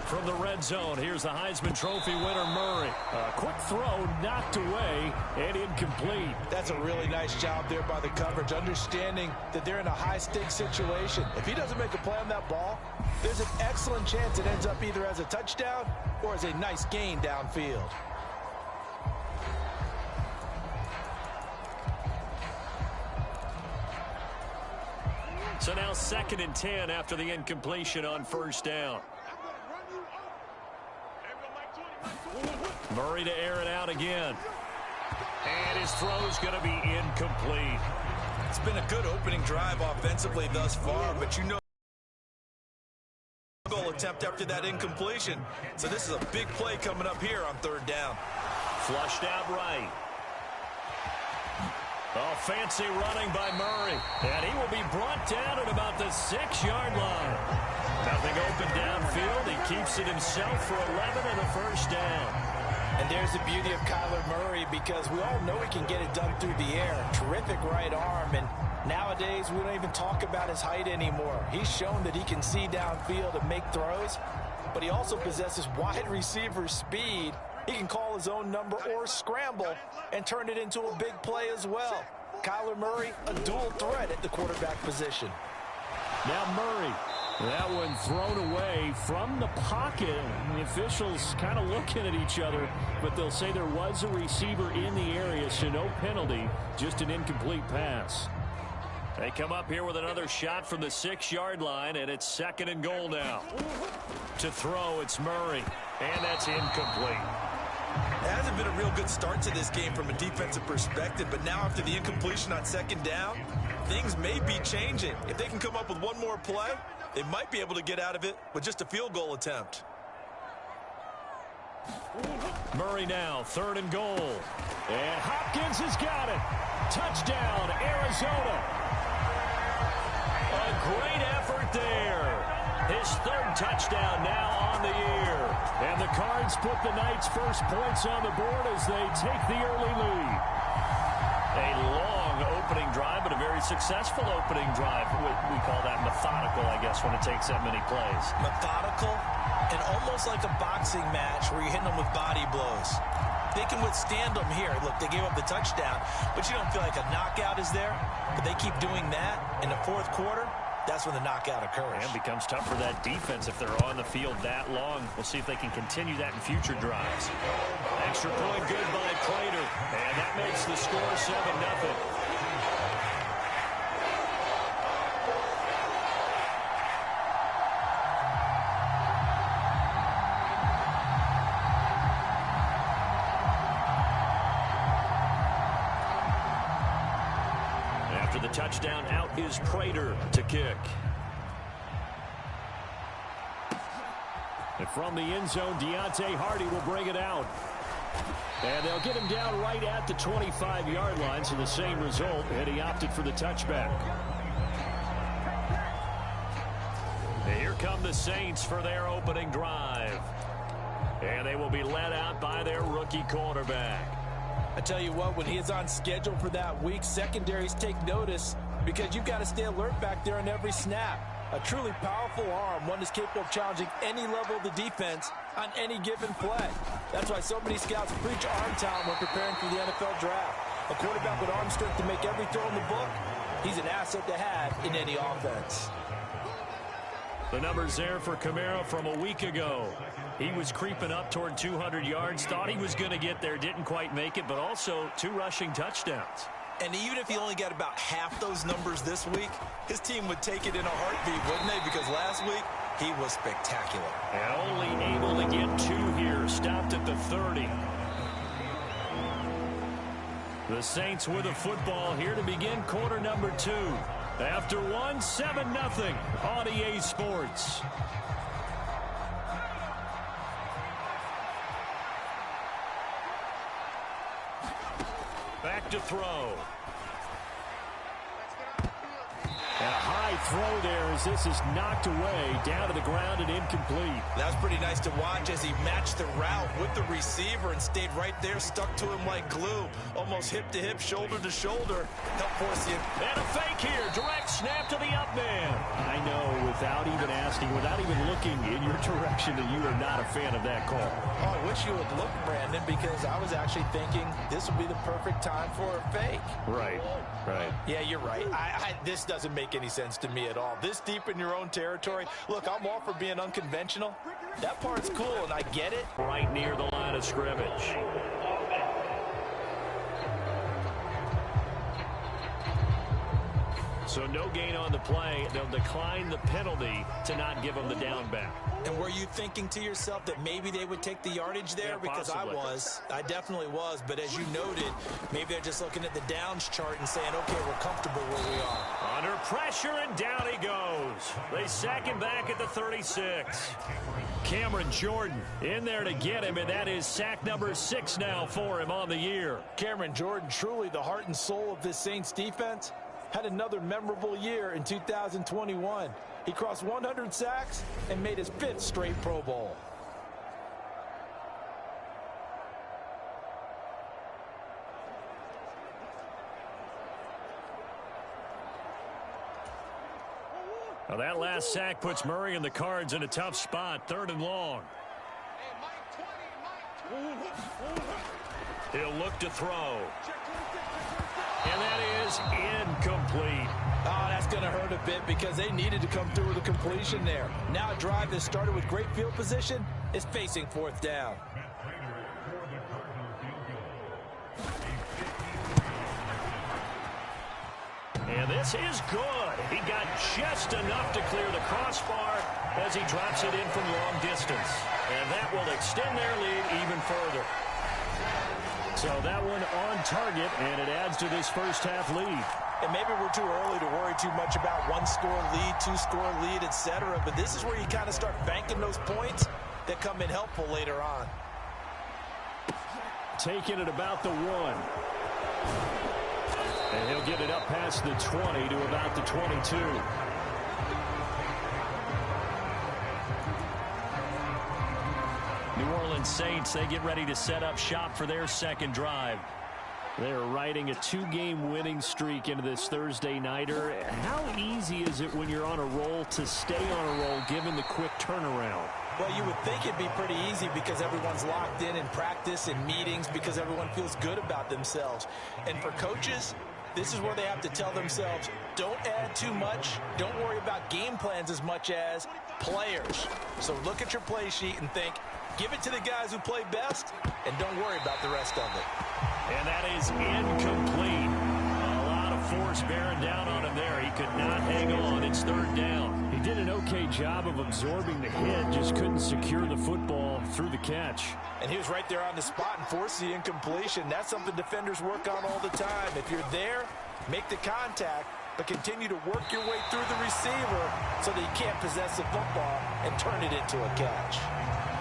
From the red zone, here's the Heisman Trophy winner, Murray. A quick throw knocked away and incomplete. That's a really nice job there by the coverage, understanding that they're in a high-stakes situation. If he doesn't make a play on that ball, there's an excellent chance it ends up either as a touchdown or as a nice gain downfield. So now 2nd and 10 after the incompletion on 1st down. Murray to air it out again. And his throw's going to be incomplete. It's been a good opening drive offensively thus far, but you know, goal attempt after that incompletion. So this is a big play coming up here on 3rd down. Flushed out right. Oh, fancy running by Murray. And he will be brought down at about the 6-yard line. Nothing open downfield. He keeps it himself for 11 and a 1st down. And there's the beauty of Kyler Murray, because we all know he can get it done through the air. Terrific right arm, and nowadays we don't even talk about his height anymore. He's shown that he can see downfield and make throws, but he also possesses wide receiver speed. He can call his own number or scramble and turn it into a big play as well. Kyler Murray, a dual threat at the quarterback position. Now Murray. That one thrown away from the pocket. The officials kind of looking at each other, but they'll say there was a receiver in the area, so no penalty, just an incomplete pass. They come up here with another shot from the 6-yard line, and it's 2nd and goal now. To throw, it's Murray, and that's incomplete. It hasn't been a real good start to this game from a defensive perspective, but now after the incompletion on 2nd down, things may be changing. If they can come up with one more play, they might be able to get out of it with just a field goal attempt. Murray now, 3rd and goal. And Hopkins has got it. Touchdown, Arizona. A great effort there. His 3rd touchdown now on the year. And the Cards put the Knights' first points on the board as they take the early lead. A long opening drive, but a very successful opening drive. We call that methodical, I guess, when it takes that many plays. Methodical and almost like a boxing match where you're hitting them with body blows. They can withstand them here. Look, they gave up the touchdown, but you don't feel like a knockout is there. But they keep doing that in the 4th quarter. That's when the knockout occurs. And becomes tough for that defense if they're on the field that long. We'll see if they can continue that in future drives. Extra point good by Prater. And that makes the score 7-0. After the touchdown, out is Prater to kick. And from the end zone, Deontay Hardy will bring it out. And they'll get him down right at the 25-yard line, so the same result, and he opted for the touchback. And here come the Saints for their opening drive. And they will be led out by their rookie quarterback. I tell you what, when he is on schedule for that week, secondaries take notice because you've got to stay alert back there on every snap. A truly powerful arm, one that's capable of challenging any level of the defense on any given play. That's why so many scouts preach arm talent when preparing for the NFL draft. A quarterback with arm strength to make every throw in the book, he's an asset to have in any offense. The numbers there for Kamara from a week ago. He was creeping up toward 200 yards, thought he was going to get there, didn't quite make it, but also 2 rushing touchdowns. And even if he only got about half those numbers this week, his team would take it in a heartbeat, wouldn't they? Because last week, he was spectacular. And only able to get 2 here, stopped at the 30. The Saints with a football here to begin quarter number 2. After 1, 7-0 on EA Sports. Back to throw. And a high throw there as this is knocked away, down to the ground and incomplete. That was pretty nice to watch as he matched the route with the receiver and stayed right there, stuck to him like glue. Almost hip to hip, shoulder to shoulder. Help force him. And a fake here. Direct snap to the up man. I know, without even asking, without even looking in your direction, that you are not a fan of that call. Oh, I wish you would look, Brandon, because I was actually thinking this would be the perfect time for a fake. Right, right. Yeah, you're right. This doesn't make any sense to me at all. This deep in your own territory. Look, I'm all for being unconventional. That part's cool, and I get it. Right near the line of scrimmage. So no gain on the play. They'll decline the penalty to not give them the down back. And were you thinking to yourself that maybe they would take the yardage there? Yeah, because possibly. I definitely was. But as you noted, maybe they're just looking at the downs chart and saying, okay, we're comfortable where we are. Under pressure, and down he goes. They sack him back at the 36. Cameron Jordan in there to get him, and that is sack number 6 now for him on the year. Cameron Jordan, truly the heart and soul of this Saints defense, had another memorable year in 2021. He crossed 100 sacks and made his 5th straight Pro Bowl. Now that last sack puts Murray and the Cards in a tough spot, 3rd and long. He'll look to throw. And that is incomplete. Oh, that's going to hurt a bit because they needed to come through with a completion there. Now a drive that started with great field position is facing 4th down. And this is good. He got just enough to clear the crossbar as he drops it in from long distance. And that will extend their lead even further. So that one on target, and it adds to this first half lead. And maybe we're too early to worry too much about one-score lead, two-score lead, etc. But this is where you kind of start banking those points that come in helpful later on. Taking it about the 1. And he'll get it up past the 20 to about the 22. New Orleans Saints, they get ready to set up shop for their second drive. They're riding a 2-game winning streak into this Thursday nighter. How easy is it when you're on a roll to stay on a roll given the quick turnaround? Well, you would think it'd be pretty easy because everyone's locked in practice and meetings because everyone feels good about themselves. And for coaches, this is where they have to tell themselves, don't add too much. Don't worry about game plans as much as players. So look at your play sheet and think, give it to the guys who play best, and don't worry about the rest of it. And that is incomplete. A lot of force bearing down on him there. He could not hang on. It's third down. He did an okay job of absorbing the hit, just couldn't secure the football through the catch. And he was right there on the spot and forced the incompletion. That's something defenders work on all the time. If you're there, make the contact, but continue to work your way through the receiver so that you can't possess the football and turn it into a catch.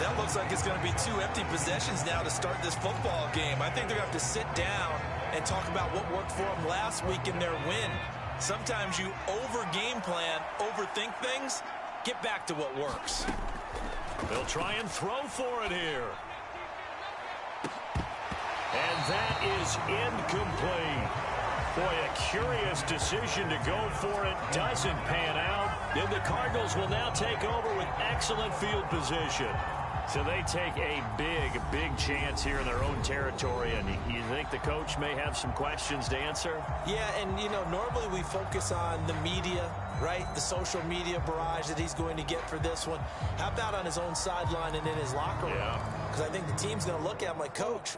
That looks like it's going to be 2 empty possessions now to start this football game. I think they're going to have to sit down and talk about what worked for them last week in their win. Sometimes you over-game plan, overthink things. Get back to what works. They'll try and throw for it here. And that is incomplete. Boy, a curious decision to go for it. Doesn't pan out. Then the Cardinals will now take over with excellent field position. So they take a big chance here in their own territory. And you think the coach may have some questions to answer? Yeah, and, you know, normally we focus on the media, right? The social media barrage that he's going to get for this one. How about on his own sideline and in his locker room? Because I think the team's going to look at him like, Coach,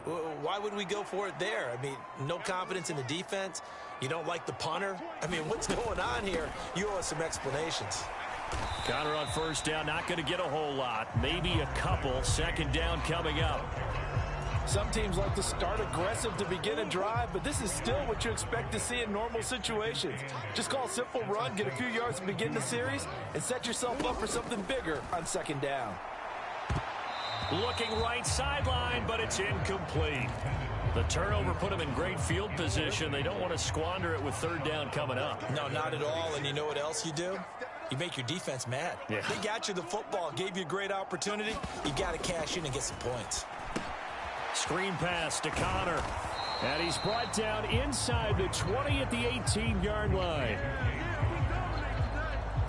why would we go for it there? I mean, no confidence in the defense. You don't like the punter? I mean, what's going on here? You owe us some explanations. Connor on first down, not going to get a whole lot. Maybe a couple. Second down coming up. Some teams like to start aggressive to begin a drive, but this is still what you expect to see in normal situations. Just call a simple run, get a few yards to begin the series, and set yourself up for something bigger on second down. Looking right sideline, but it's incomplete. The turnover put them in great field position. They don't want to squander it with third down coming up. No, not at all. And you know what else you do? You make your defense mad. Yeah. They got you the football, gave you a great opportunity. You got to cash in and get some points. Screen pass to Connor. And he's brought down inside the 20 at the 18-yard line.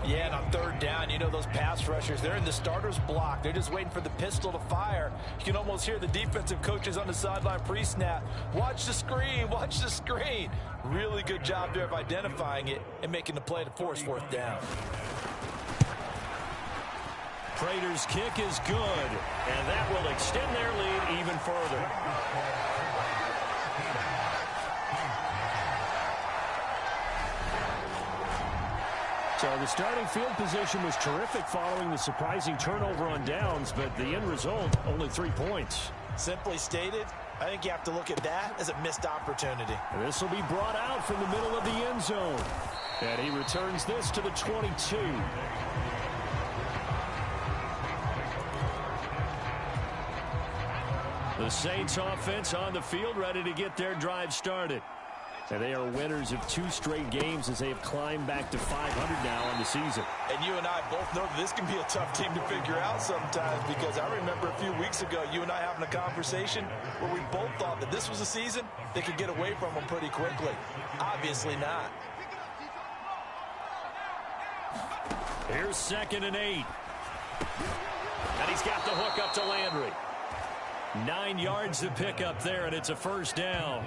Yeah, and on third down, you know those pass rushers, they're in the starter's block. They're just waiting for the pistol to fire. You can almost hear the defensive coaches on the sideline pre-snap. Watch the screen, watch the screen. Really good job there of identifying it and making the play to force fourth down. Prater's kick is good, and that will extend their lead even further. So the starting field position was terrific following the surprising turnover on downs, but the end result, only 3 points. Simply stated, I think you have to look at that as a missed opportunity. And this will be brought out from the middle of the end zone. And he returns this to the 22. The Saints offense on the field, ready to get their drive started. And they are winners of 2 straight games as they have climbed back to 500 now on the season. And you and I both know that this can be a tough team to figure out sometimes, because I remember a few weeks ago you and I having a conversation where we both thought that this was a season they could get away from them pretty quickly. Obviously not. Here's 2nd and 8. And he's got the hook up to Landry. 9 yards to pick up there, and it's a first down.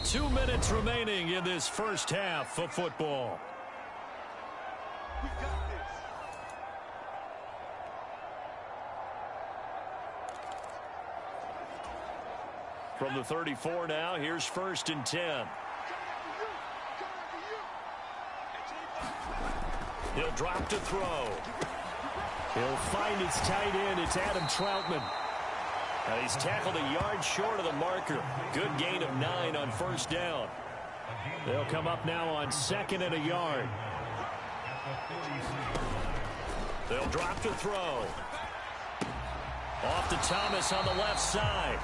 2 minutes remaining in this first half of football. from the 34 now. Here's 1st and 10. He'll drop to throw. He'll find his tight end. It's Adam Troutman. And he's tackled a yard short of the marker. Good gain of 9 on 1st down. They'll come up now on 2nd and a yard. They'll drop to throw. Off to Thomas on the left side.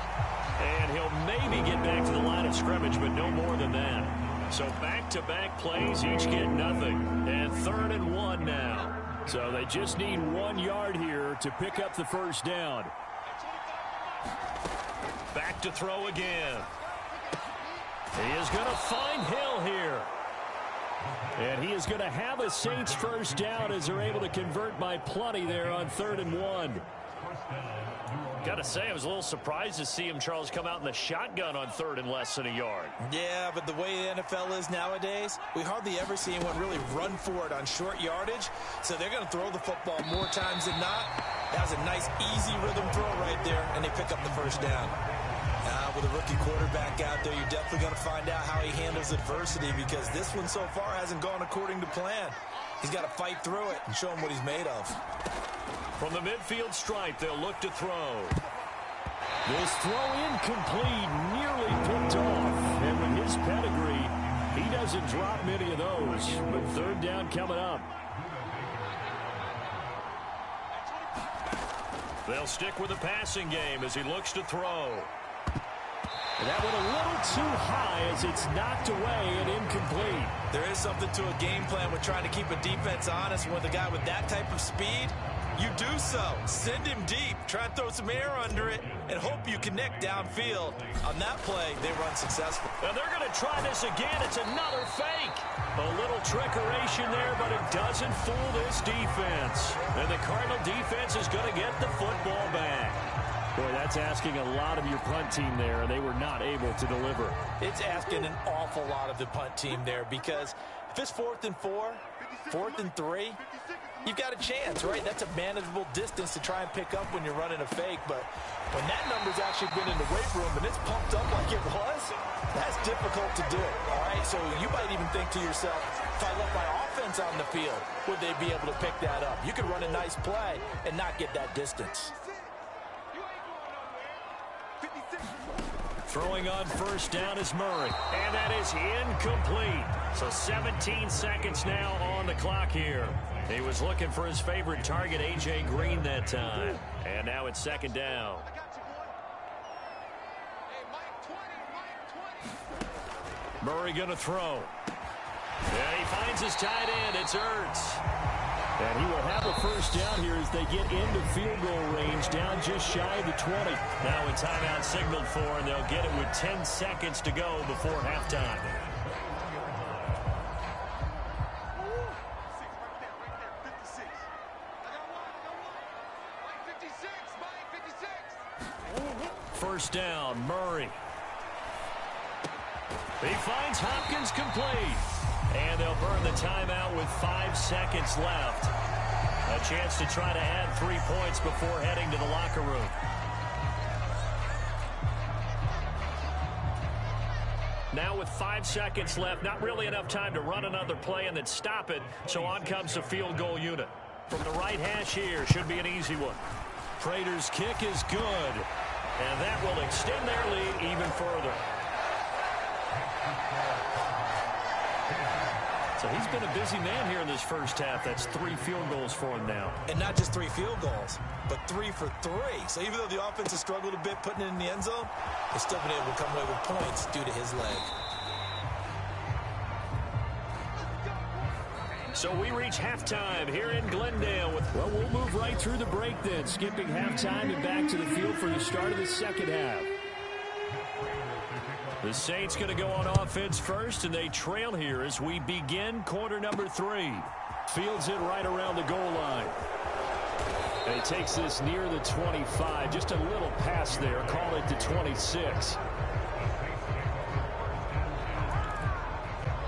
And he'll maybe get back to the line of scrimmage, but no more than that. So back-to-back plays, each get nothing. And 3rd and 1 now. So they just need 1 yard here to pick up the 1st down. Back to throw again. He is going to find Hill here. And he is going to have a Saints 1st down as they're able to convert by plenty there on 3rd and 1. Got to say, I was a little surprised to see him, Charles, come out in the shotgun on 3rd and less than a yard. Yeah, but the way the NFL is nowadays, we hardly ever see anyone really run for it on short yardage. So they're going to throw the football more times than not. That was a nice, easy rhythm throw right there, and they pick up the 1st down. With a rookie quarterback out there, you're definitely going to find out how he handles adversity, because this one so far hasn't gone according to plan. He's got to fight through it and show him what he's made of. From the midfield stripe, they'll look to throw. This throw incomplete, nearly picked off. And with his pedigree, he doesn't drop many of those. But 3rd down coming up. They'll stick with the passing game as he looks to throw. That went a little too high as it's knocked away and incomplete. There is something to a game plan with trying to keep a defense honest. With a guy with that type of speed, you do so. Send him deep. Try and throw some air under it and hope you connect downfield. On that play, they run successful. Now they're going to try this again. It's another fake. A little trickeration there, but it doesn't fool this defense. And the Cardinal defense is going to get the football back. Boy, that's asking a lot of your punt team there, and they were not able to deliver. It's asking an awful lot of the punt team there, because if it's 4th and 4, 4th and 3, you've got a chance, right? That's a manageable distance to try and pick up when you're running a fake. But when that number's actually been in the weight room and it's pumped up like it was, that's difficult to do, all right? So you might even think to yourself, if I left my offense on the field, would they be able to pick that up? You could run a nice play and not get that distance. Throwing on 1st down is Murray. And that is incomplete. So 17 seconds now on the clock here. He was looking for his favorite target, A.J. Green, that time. And now it's 2nd down. Murray going to throw. And he finds his tight end. It's Ertz. And he will have a 1st down here as they get into field goal range, down just shy of the 20. Now a timeout signaled for, and they'll get it with 10 seconds to go before halftime. First down, Murray. He finds Hopkins complete. And they'll burn the timeout with 5 seconds left. A chance to try to add 3 points before heading to the locker room. Now with 5 seconds left, not really enough time to run another play and then stop it. So on comes the field goal unit. From the right hash here, should be an easy one. Prater's kick is good. And that will extend their lead even further. So he's been a busy man here in this first half. That's 3 field goals for him now. And not just 3 field goals, but 3 for 3. So even though the offense has struggled a bit putting it in the end zone, they've still been able to come away with points due to his leg. So we reach halftime here in Glendale. Well, we'll move right through the break then, skipping halftime and back to the field for the start of the second half. The Saints going to go on offense first, and they trail here as we begin quarter number 3. Fields it right around the goal line. And he takes this near the 25. Just a little pass there. Call it the 26.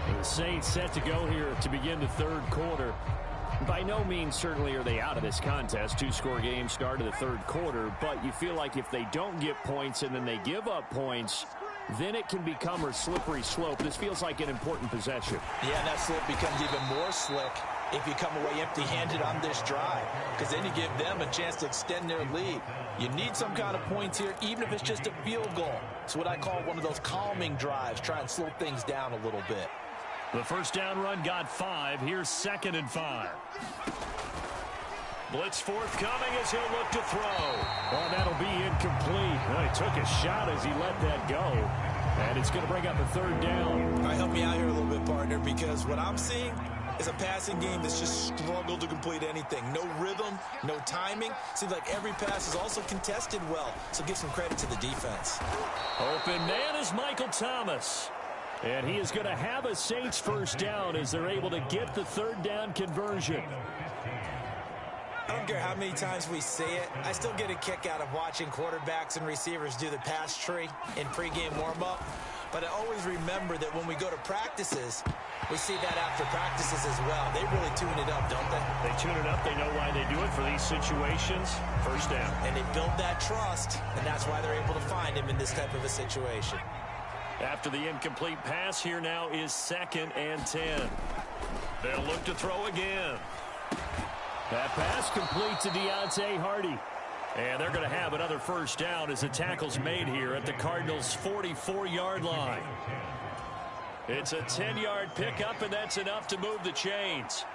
And the Saints set to go here to begin the third quarter. By no means certainly are they out of this contest. Two-score game start of the third quarter, but you feel like if they don't get points and then they give up points, then it can become a slippery slope. This feels like an important possession. Yeah, and that slope becomes even more slick if you come away empty-handed on this drive, because then you give them a chance to extend their lead. You need some kind of points here, even if it's just a field goal. It's what I call one of those calming drives, try and slow things down a little bit. The first down run got 5. Here's 2nd and 5. Blitz forthcoming as he'll look to throw. Oh, that'll be incomplete. Well, he took a shot as he let that go. And it's going to bring up a 3rd down. All right, help me out here a little bit, partner, because what I'm seeing is a passing game that's just struggled to complete anything. No rhythm, no timing. Seems like every pass is also contested well, so give some credit to the defense. Open man is Michael Thomas. And he is going to have a Saints first down as they're able to get the 3rd down conversion. I don't care how many times we say it, I still get a kick out of watching quarterbacks and receivers do the pass tree in pregame warm-up. But I always remember that when we go to practices, we see that after practices as well. They really tune it up, don't they? They tune it up. They know why they do it for these situations. First down. And they build that trust, and that's why they're able to find him in this type of a situation. After the incomplete pass, here now is 2nd and 10. They'll look to throw again. That pass complete to Deontay Hardy. And they're going to have another first down as the tackle's made here at the Cardinals' 44-yard line. It's a 10-yard pickup, and that's enough to move the chains.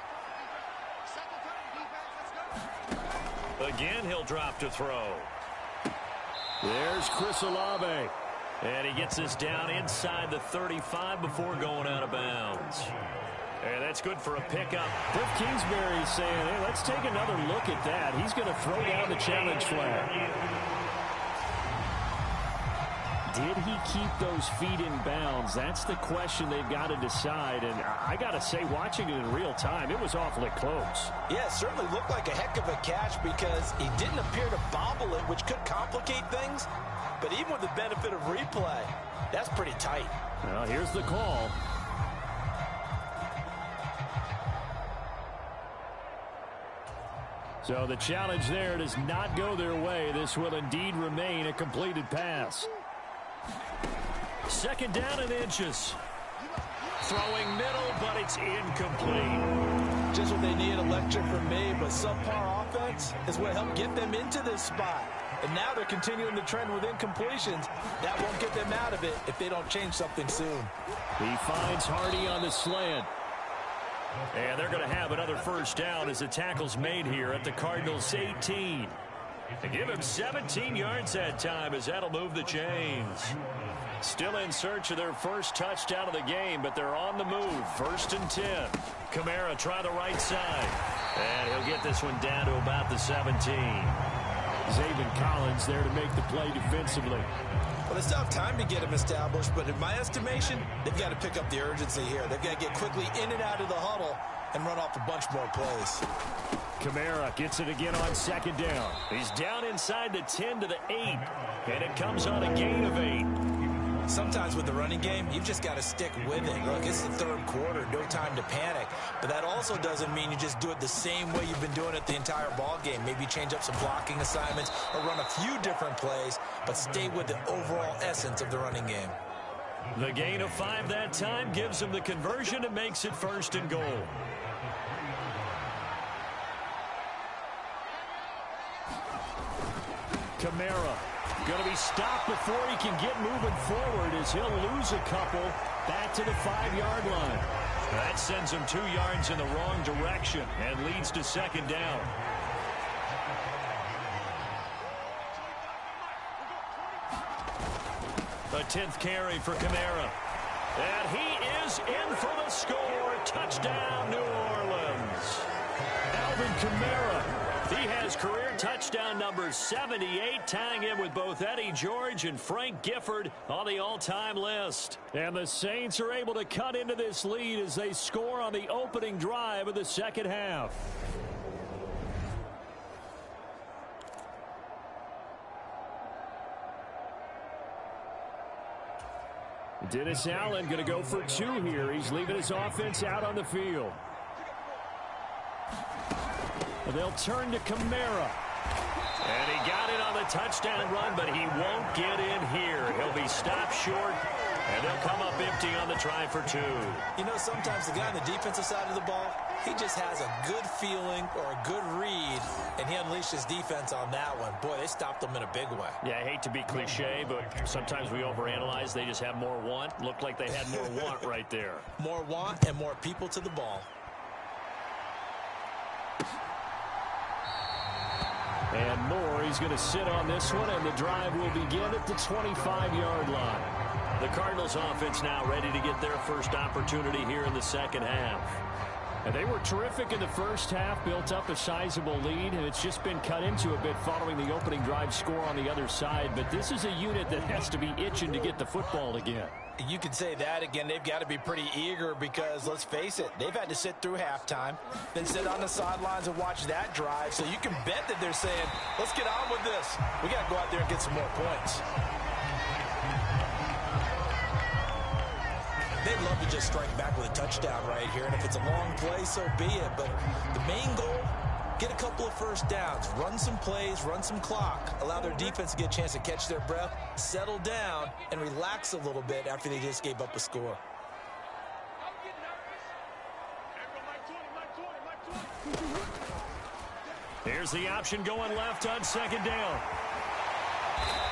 Again, he'll drop to throw. There's Chris Olave. And he gets this down inside the 35 before going out of bounds. And that's good for a pickup. Cliff Kingsbury saying, hey, let's take another look at that. He's going to throw down the challenge flag. Did he keep those feet in bounds? That's the question they've got to decide. And I got to say, watching it in real time, it was awfully close. Yeah, it certainly looked like a heck of a catch because he didn't appear to bobble it, which could complicate things. But even with the benefit of replay, that's pretty tight. Well, here's the call. So the challenge there does not go their way. This will indeed remain a completed pass. 2nd down and inches. Throwing middle, but it's incomplete. Just what they need, electric from May, but subpar offense is what helped get them into this spot. And now they're continuing the trend with incompletions. That won't get them out of it if they don't change something soon. He finds Hardy on the slant. And they're going to have another first down as the tackle's made here at the Cardinals' 18. They give him 17 yards that time as that'll move the chains. Still in search of their first touchdown of the game, but they're on the move. 1st and 10. Kamara try the right side. And he'll get this one down to about the 17. Zaven Collins there to make the play defensively. Well, they still have time to get him established, but in my estimation, they've got to pick up the urgency here. They've got to get quickly in and out of the huddle and run off a bunch more plays. Kamara gets it again on 2nd down. He's down inside the 10 to the 8, and it comes on a gain of 8. Sometimes with the running game, you've just got to stick with it. Look, it's the 3rd quarter, no time to panic. But that also doesn't mean you just do it the same way you've been doing it the entire ball game. Maybe change up some blocking assignments or run a few different plays, but stay with the overall essence of the running game. The gain of 5 that time gives him the conversion and makes it 1st and goal. Kamara going to be stopped before he can get moving forward as he'll lose a couple back to the 5-yard line. That sends him 2 yards in the wrong direction and leads to 2nd down. A 10th carry for Kamara. And he is in for the score. Touchdown, New Orleans. Alvin Kamara. He has career touchdown number 78, tying him with both Eddie George and Frank Gifford on the all-time list. And the Saints are able to cut into this lead as they score on the opening drive of the 2nd half. Dennis Allen going to go for 2 here. He's leaving his offense out on the field. They'll turn to Kamara. And he got it on the touchdown run, but he won't get in here. He'll be stopped short, and they'll come up empty on the try for 2. You know, sometimes the guy on the defensive side of the ball, he just has a good feeling or a good read, and he unleashed his defense on that one. Boy, they stopped him in a big way. Yeah, I hate to be cliche, but sometimes we overanalyze. They just have more want. Looked like they had more want right there. More want and more people to the ball. And Moore, he's going to sit on this one, and the drive will begin at the 25-yard line. The Cardinals offense now ready to get their first opportunity here in the second half. And they were terrific in the first half, built up a sizable lead, and it's just been cut into a bit following the opening drive score on the other side. But this is a unit that has to be itching to get the football again. You could say that again. They've got to be pretty eager because, let's face it, they've had to sit through halftime, then sit on the sidelines and watch that drive. So you can bet that they're saying, let's get on with this. We got to go out there and get some more points. They'd love to just strike back with a touchdown right here, and if it's a long play, so be it. But the main goal, get a couple of first downs, run some plays, run some clock, allow their defense to get a chance to catch their breath, settle down, and relax a little bit after they just gave up a score. Here's the option going left on second down.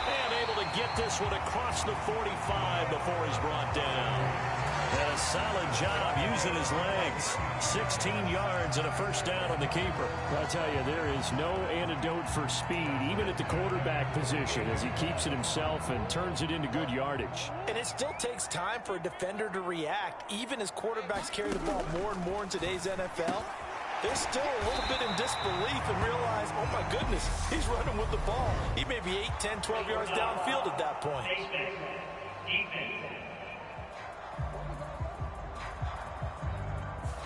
And able to get this one across the 45 before he's brought down. And a solid job using his legs. 16 yards and a first down on the keeper. I'll tell you, there is no antidote for speed, even at the quarterback position, as he keeps it himself and turns it into good yardage. And it still takes time for a defender to react, even as quarterbacks carry the ball more and more in today's NFL. They're still a little bit in disbelief and realize, oh my goodness, he's running with the ball. He may be 8, 10, 12 yards downfield at that point.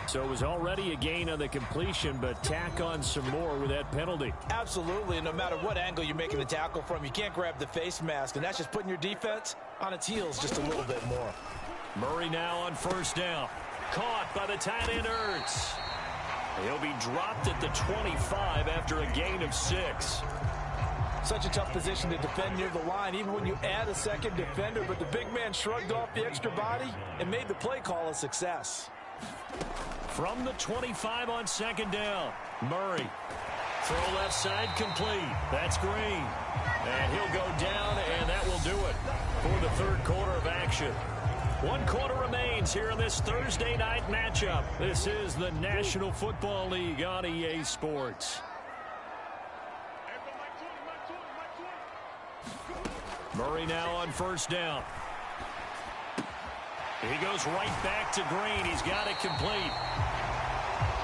So it was already a gain on the completion, but tack on some more with that penalty. Absolutely, and no matter what angle you're making the tackle from, you can't grab the face mask, and that's just putting your defense on its heels just a little bit more. Murray now on first down. Caught by the tight end Ertz. He'll be dropped at the 25 after a gain of 6. Such a tough position to defend near the line, even when you add a second defender, but the big man shrugged off the extra body and made the play call a success. From the 25 on second down, Murray. Throw left side complete. That's Green. And he'll go down, and that will do it for the third quarter of action. 1 quarter remains here in this Thursday night matchup. This is the National Football League on EA Sports. Murray now on first down. He goes right back to Green. He's got it complete.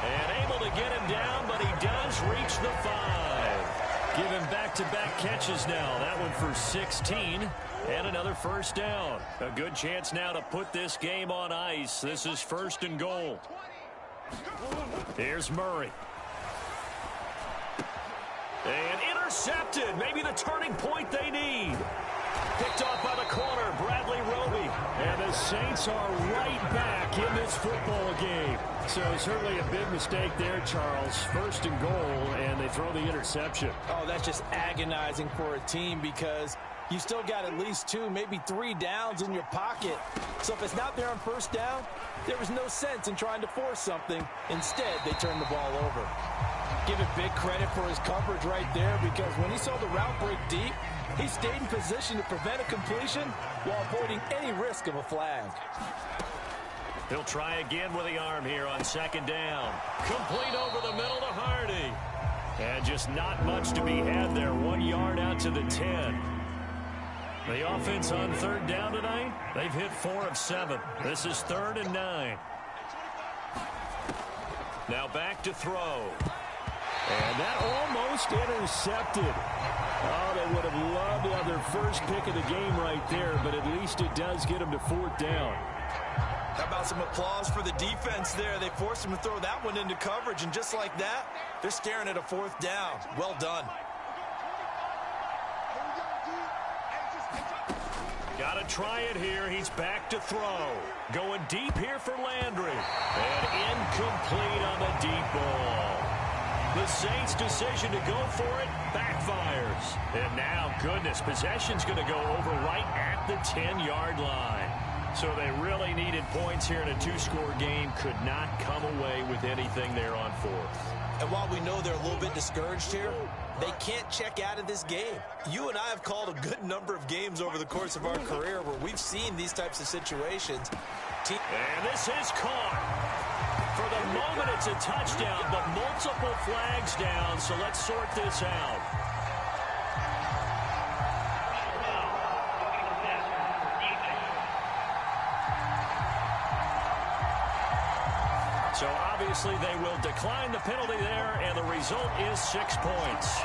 And able to get him down, but he does reach the 5. Give him back-to-back catches now. That one for 16. And another first down. A good chance now to put this game on ice. This is first and goal. Here's Murray. And intercepted. Maybe the turning point they need. Picked off by the corner, Bradley Roby. And the Saints are right back in this football game. So certainly a big mistake there, Charles. First and goal, and they throw the interception. Oh, that's just agonizing for a team because you still got at least 2, maybe 3 downs in your pocket. So if it's not there on first down, there was no sense in trying to force something. Instead, they turned the ball over. Give it big credit for his coverage right there because when he saw the route break deep, he stayed in position to prevent a completion while avoiding any risk of a flag. He'll try again with the arm here on second down. Complete over the middle to Hardy. And just not much to be had there. 1 yard out to the 10. The offense on third down tonight, they've hit 4 of 7. This is 3rd and 9. Now back to throw. And that almost intercepted. Oh, they would have loved to have their first pick of the game right there, but at least it does get them to 4th down. How about some applause for the defense there? They forced him to throw that one into coverage, and just like that, they're staring at a 4th down. Well done. Got to try it here. He's back to throw. Going deep here for Landry. And incomplete on the deep ball. The Saints' decision to go for it backfires. And now, goodness, possession's going to go over right at the 10-yard line. So they really needed points here in a two-score game. Could not come away with anything there on fourth. And while we know they're a little bit discouraged here, they can't check out of this game. You and I have called a good number of games over the course of our career where we've seen these types of situations. And this is caught. For the moment, it's a touchdown, but multiple flags down, so let's sort this out. So obviously they will decline the penalty there, and the result is 6 points.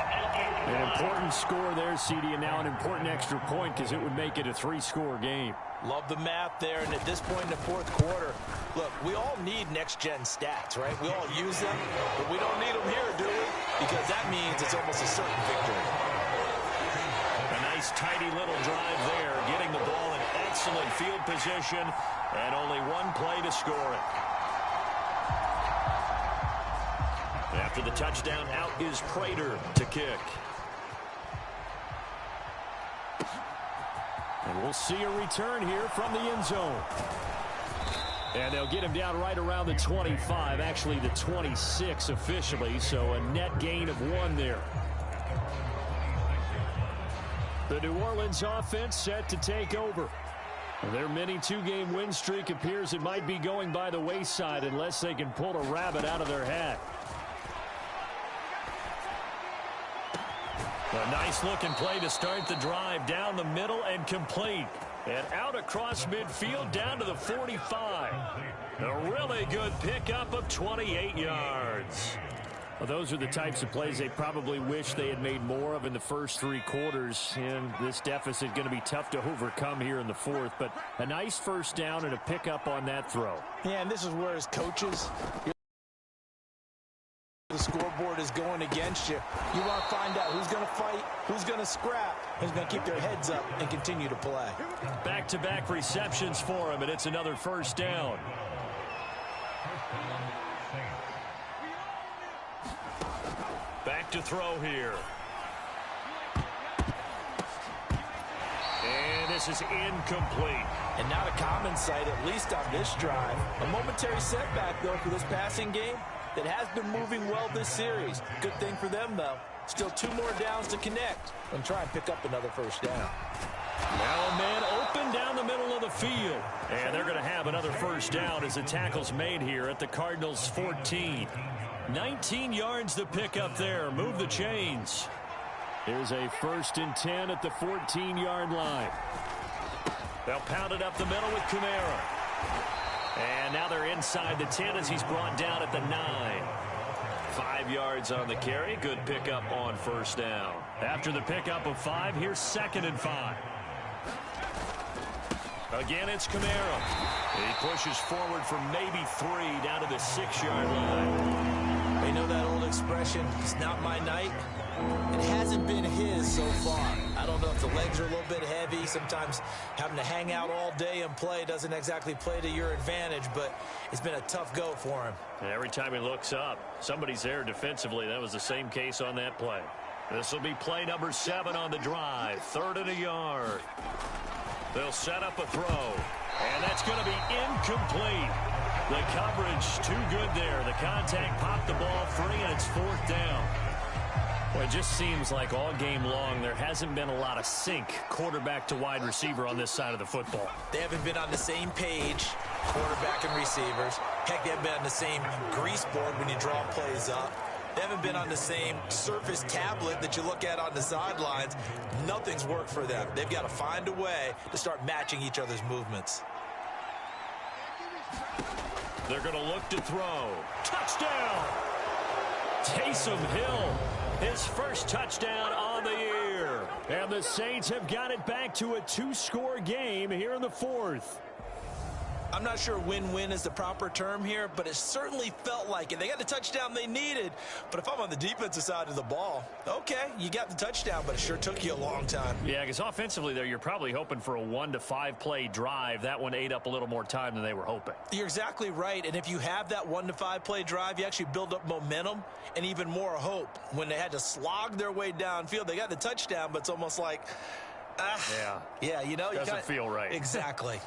An important score there, CD, and now an important extra point because it would make it a 3-score game. Love the math there, and at this point in the fourth quarter, look, we all need next-gen stats, right? We all use them, but we don't need them here, do we? Because that means it's almost a certain victory. A nice, tidy little drive there, getting the ball in excellent field position, and only one play to score it. After the touchdown, out is Prater to kick. And we'll see a return here from the end zone. And they'll get him down right around the 25, actually the 26 officially, so a net gain of 1 there. The New Orleans offense set to take over. Their mini 2-game win streak appears it might be going by the wayside unless they can pull a rabbit out of their hat. A nice-looking play to start the drive down the middle and complete. And out across midfield down to the 45. A really good pickup of 28 yards. Well, those are the types of plays they probably wish they had made more of in the first 3 quarters. And this deficit going to be tough to overcome here in the fourth. But a nice first down and a pickup on that throw. Yeah, and this is where as coaches, the scoreboard is going against you. You want to find out who's going to fight, who's going to scrap, who's going to keep their heads up and continue to play. Back-to-back receptions for him, and it's another first down. Back to throw here. And this is incomplete. And not a common sight, at least on this drive. A momentary setback, though, for this passing game that has been moving well this series. Good thing for them, though. Still 2 more downs to connect and try and pick up another first down. Now a man open down the middle of the field. And they're going to have another first down as the tackle's made here at the Cardinals' 14. 19 yards to pick up there. Move the chains. Here's a 1st and 10 at the 14-yard line. They'll pound it up the middle with Kamara. And now they're inside the 10 as he's brought down at the 9. 5 yards on the carry. Good pickup on first down. After the pickup of 5, here's 2nd and 5. Again, it's Kamara. He pushes forward for maybe 3 down to the 6-yard line. You know that old expression, it's not my night? It hasn't been his so far. I don't know if the legs are a little bit heavy. Sometimes having to hang out all day and play doesn't exactly play to your advantage, but it's been a tough go for him. And every time he looks up, somebody's there defensively. That was the same case on that play. This will be play number 7 on the drive. 3rd and a yard. They'll set up a throw, and that's going to be incomplete. The coverage too good there. The contact popped the ball free, and it's 4th down. Well, it just seems like all game long there hasn't been a lot of sync quarterback to wide receiver on this side of the football. They haven't been on the same page, quarterback and receivers. Heck, they haven't been on the same grease board when you draw plays up. They haven't been on the same surface tablet that you look at on the sidelines. Nothing's worked for them. They've got to find a way to start matching each other's movements. They're going to look to throw. Touchdown! Taysom Hill, his first touchdown on the year. And the Saints have got it back to a 2-score game here in the 4th. I'm not sure win-win is the proper term here, but it certainly felt like it. They got the touchdown they needed, but if I'm on the defensive side of the ball, okay, you got the touchdown, but it sure took you a long time. Yeah, because offensively there, you're probably hoping for a 1 to 5 play drive. That one ate up a little more time than they were hoping. You're exactly right, and if you have that 1 to 5 play drive, you actually build up momentum and even more hope. When they had to slog their way downfield, they got the touchdown, but it's almost like, yeah, you know, doesn't feel right. Exactly.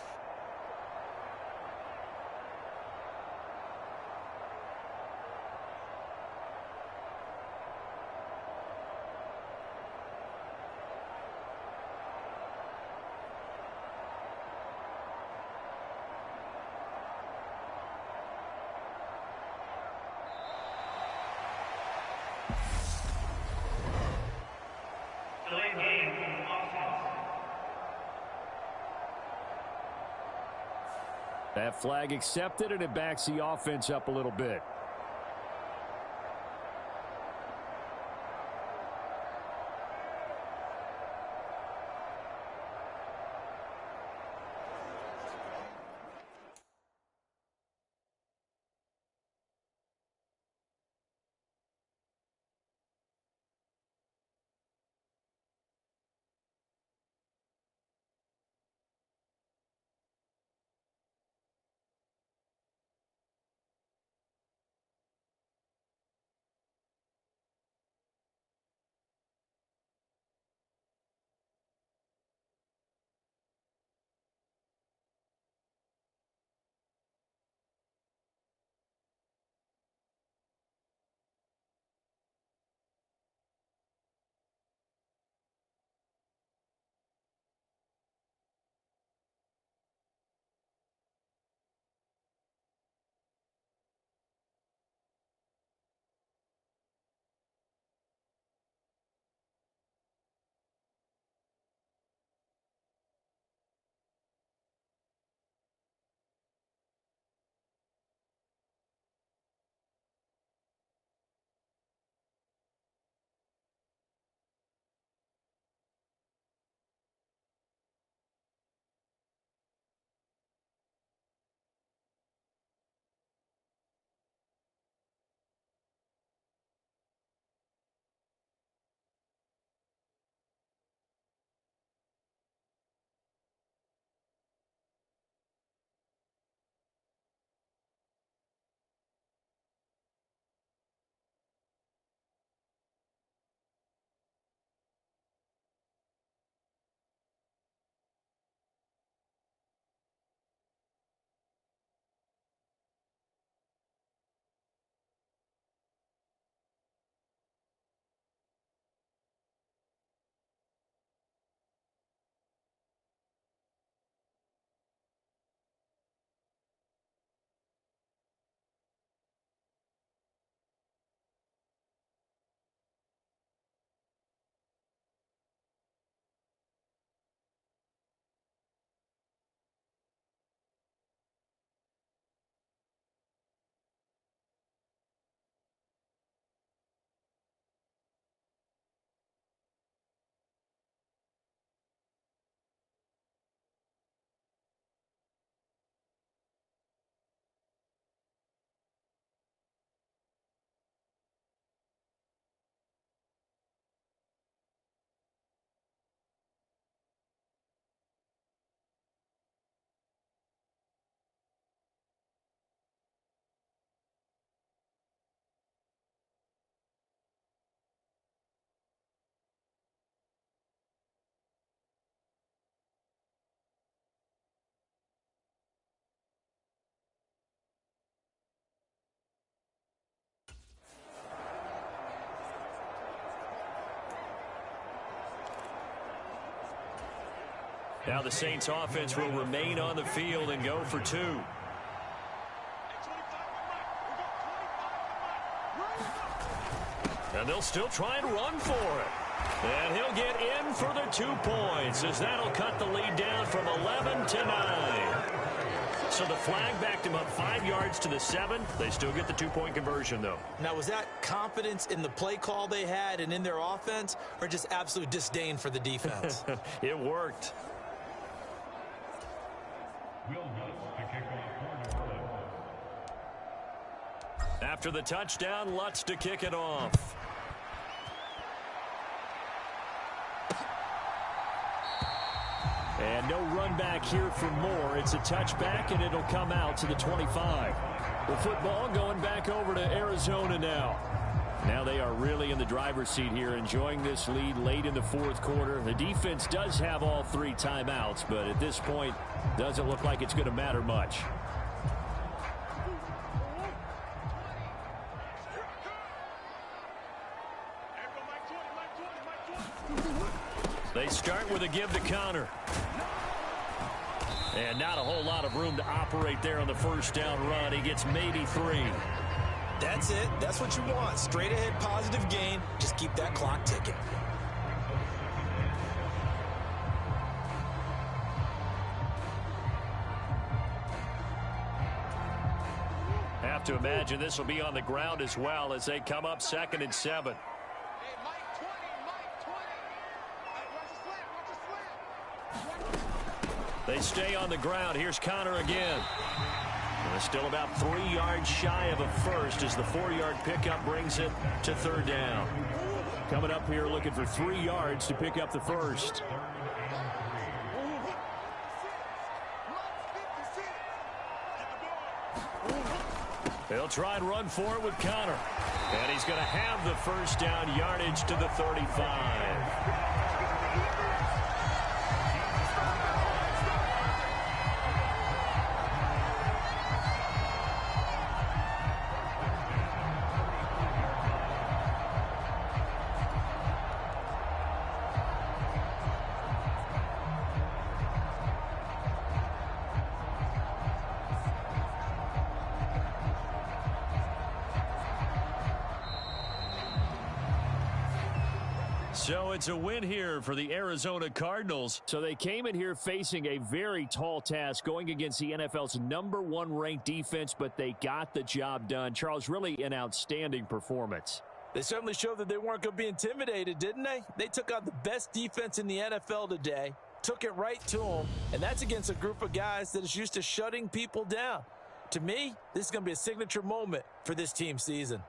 That flag accepted, and it backs the offense up a little bit. Now the Saints offense will remain on the field and go for 2. And they'll still try and run for it. And he'll get in for the 2 points, as that'll cut the lead down from 11 to 9. So the flag backed him up 5 yards to the 7. They still get the 2-point conversion, though. Now, was that confidence in the play call they had and in their offense, or just absolute disdain for the defense? It worked. Will Lutz to kick off. After the touchdown, Lutz to kick it off. And no run back here for Moore. It's a touchback, and it'll come out to the 25. The football going back over to Arizona now. Now they are really in the driver's seat here, enjoying this lead late in the fourth quarter. The defense does have all 3 timeouts, but at this point, doesn't look like it's going to matter much. They start with a give to Connor. And not a whole lot of room to operate there on the first down run. He gets maybe 3. That's it. That's what you want. Straight ahead positive gain. Just keep that clock ticking. Have to imagine this will be on the ground as well as they come up 2nd and 7. They stay on the ground. Here's Connor again. They're still about 3 yards shy of a first as the 4-yard pickup brings it to 3rd down. Coming up here looking for 3 yards to pick up the first. They'll try and run for it with Connor. And he's going to have the first down yardage to the 35. So it's a win here for the Arizona Cardinals. So they came in here facing a very tall task going against the NFL's #1 ranked defense, but they got the job done. Charles, really an outstanding performance. They certainly showed that they weren't going to be intimidated, didn't they? They took out the best defense in the NFL today, took it right to them, and that's against a group of guys that is used to shutting people down. To me, this is going to be a signature moment for this team's season.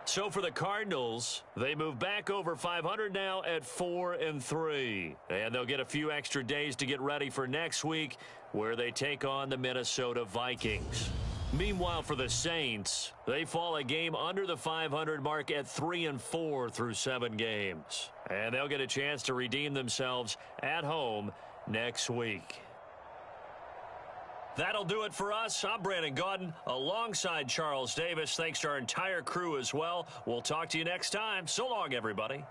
So for the Cardinals, they move back over 500 now at 4-3. And they'll get a few extra days to get ready for next week, where they take on the Minnesota Vikings. Meanwhile, for the Saints, they fall a game under the 500 mark at 3-4 through 7 games. And they'll get a chance to redeem themselves at home next week. That'll do it for us. I'm Brandon Gaudin alongside Charles Davis. Thanks to our entire crew as well. We'll talk to you next time. So long, everybody.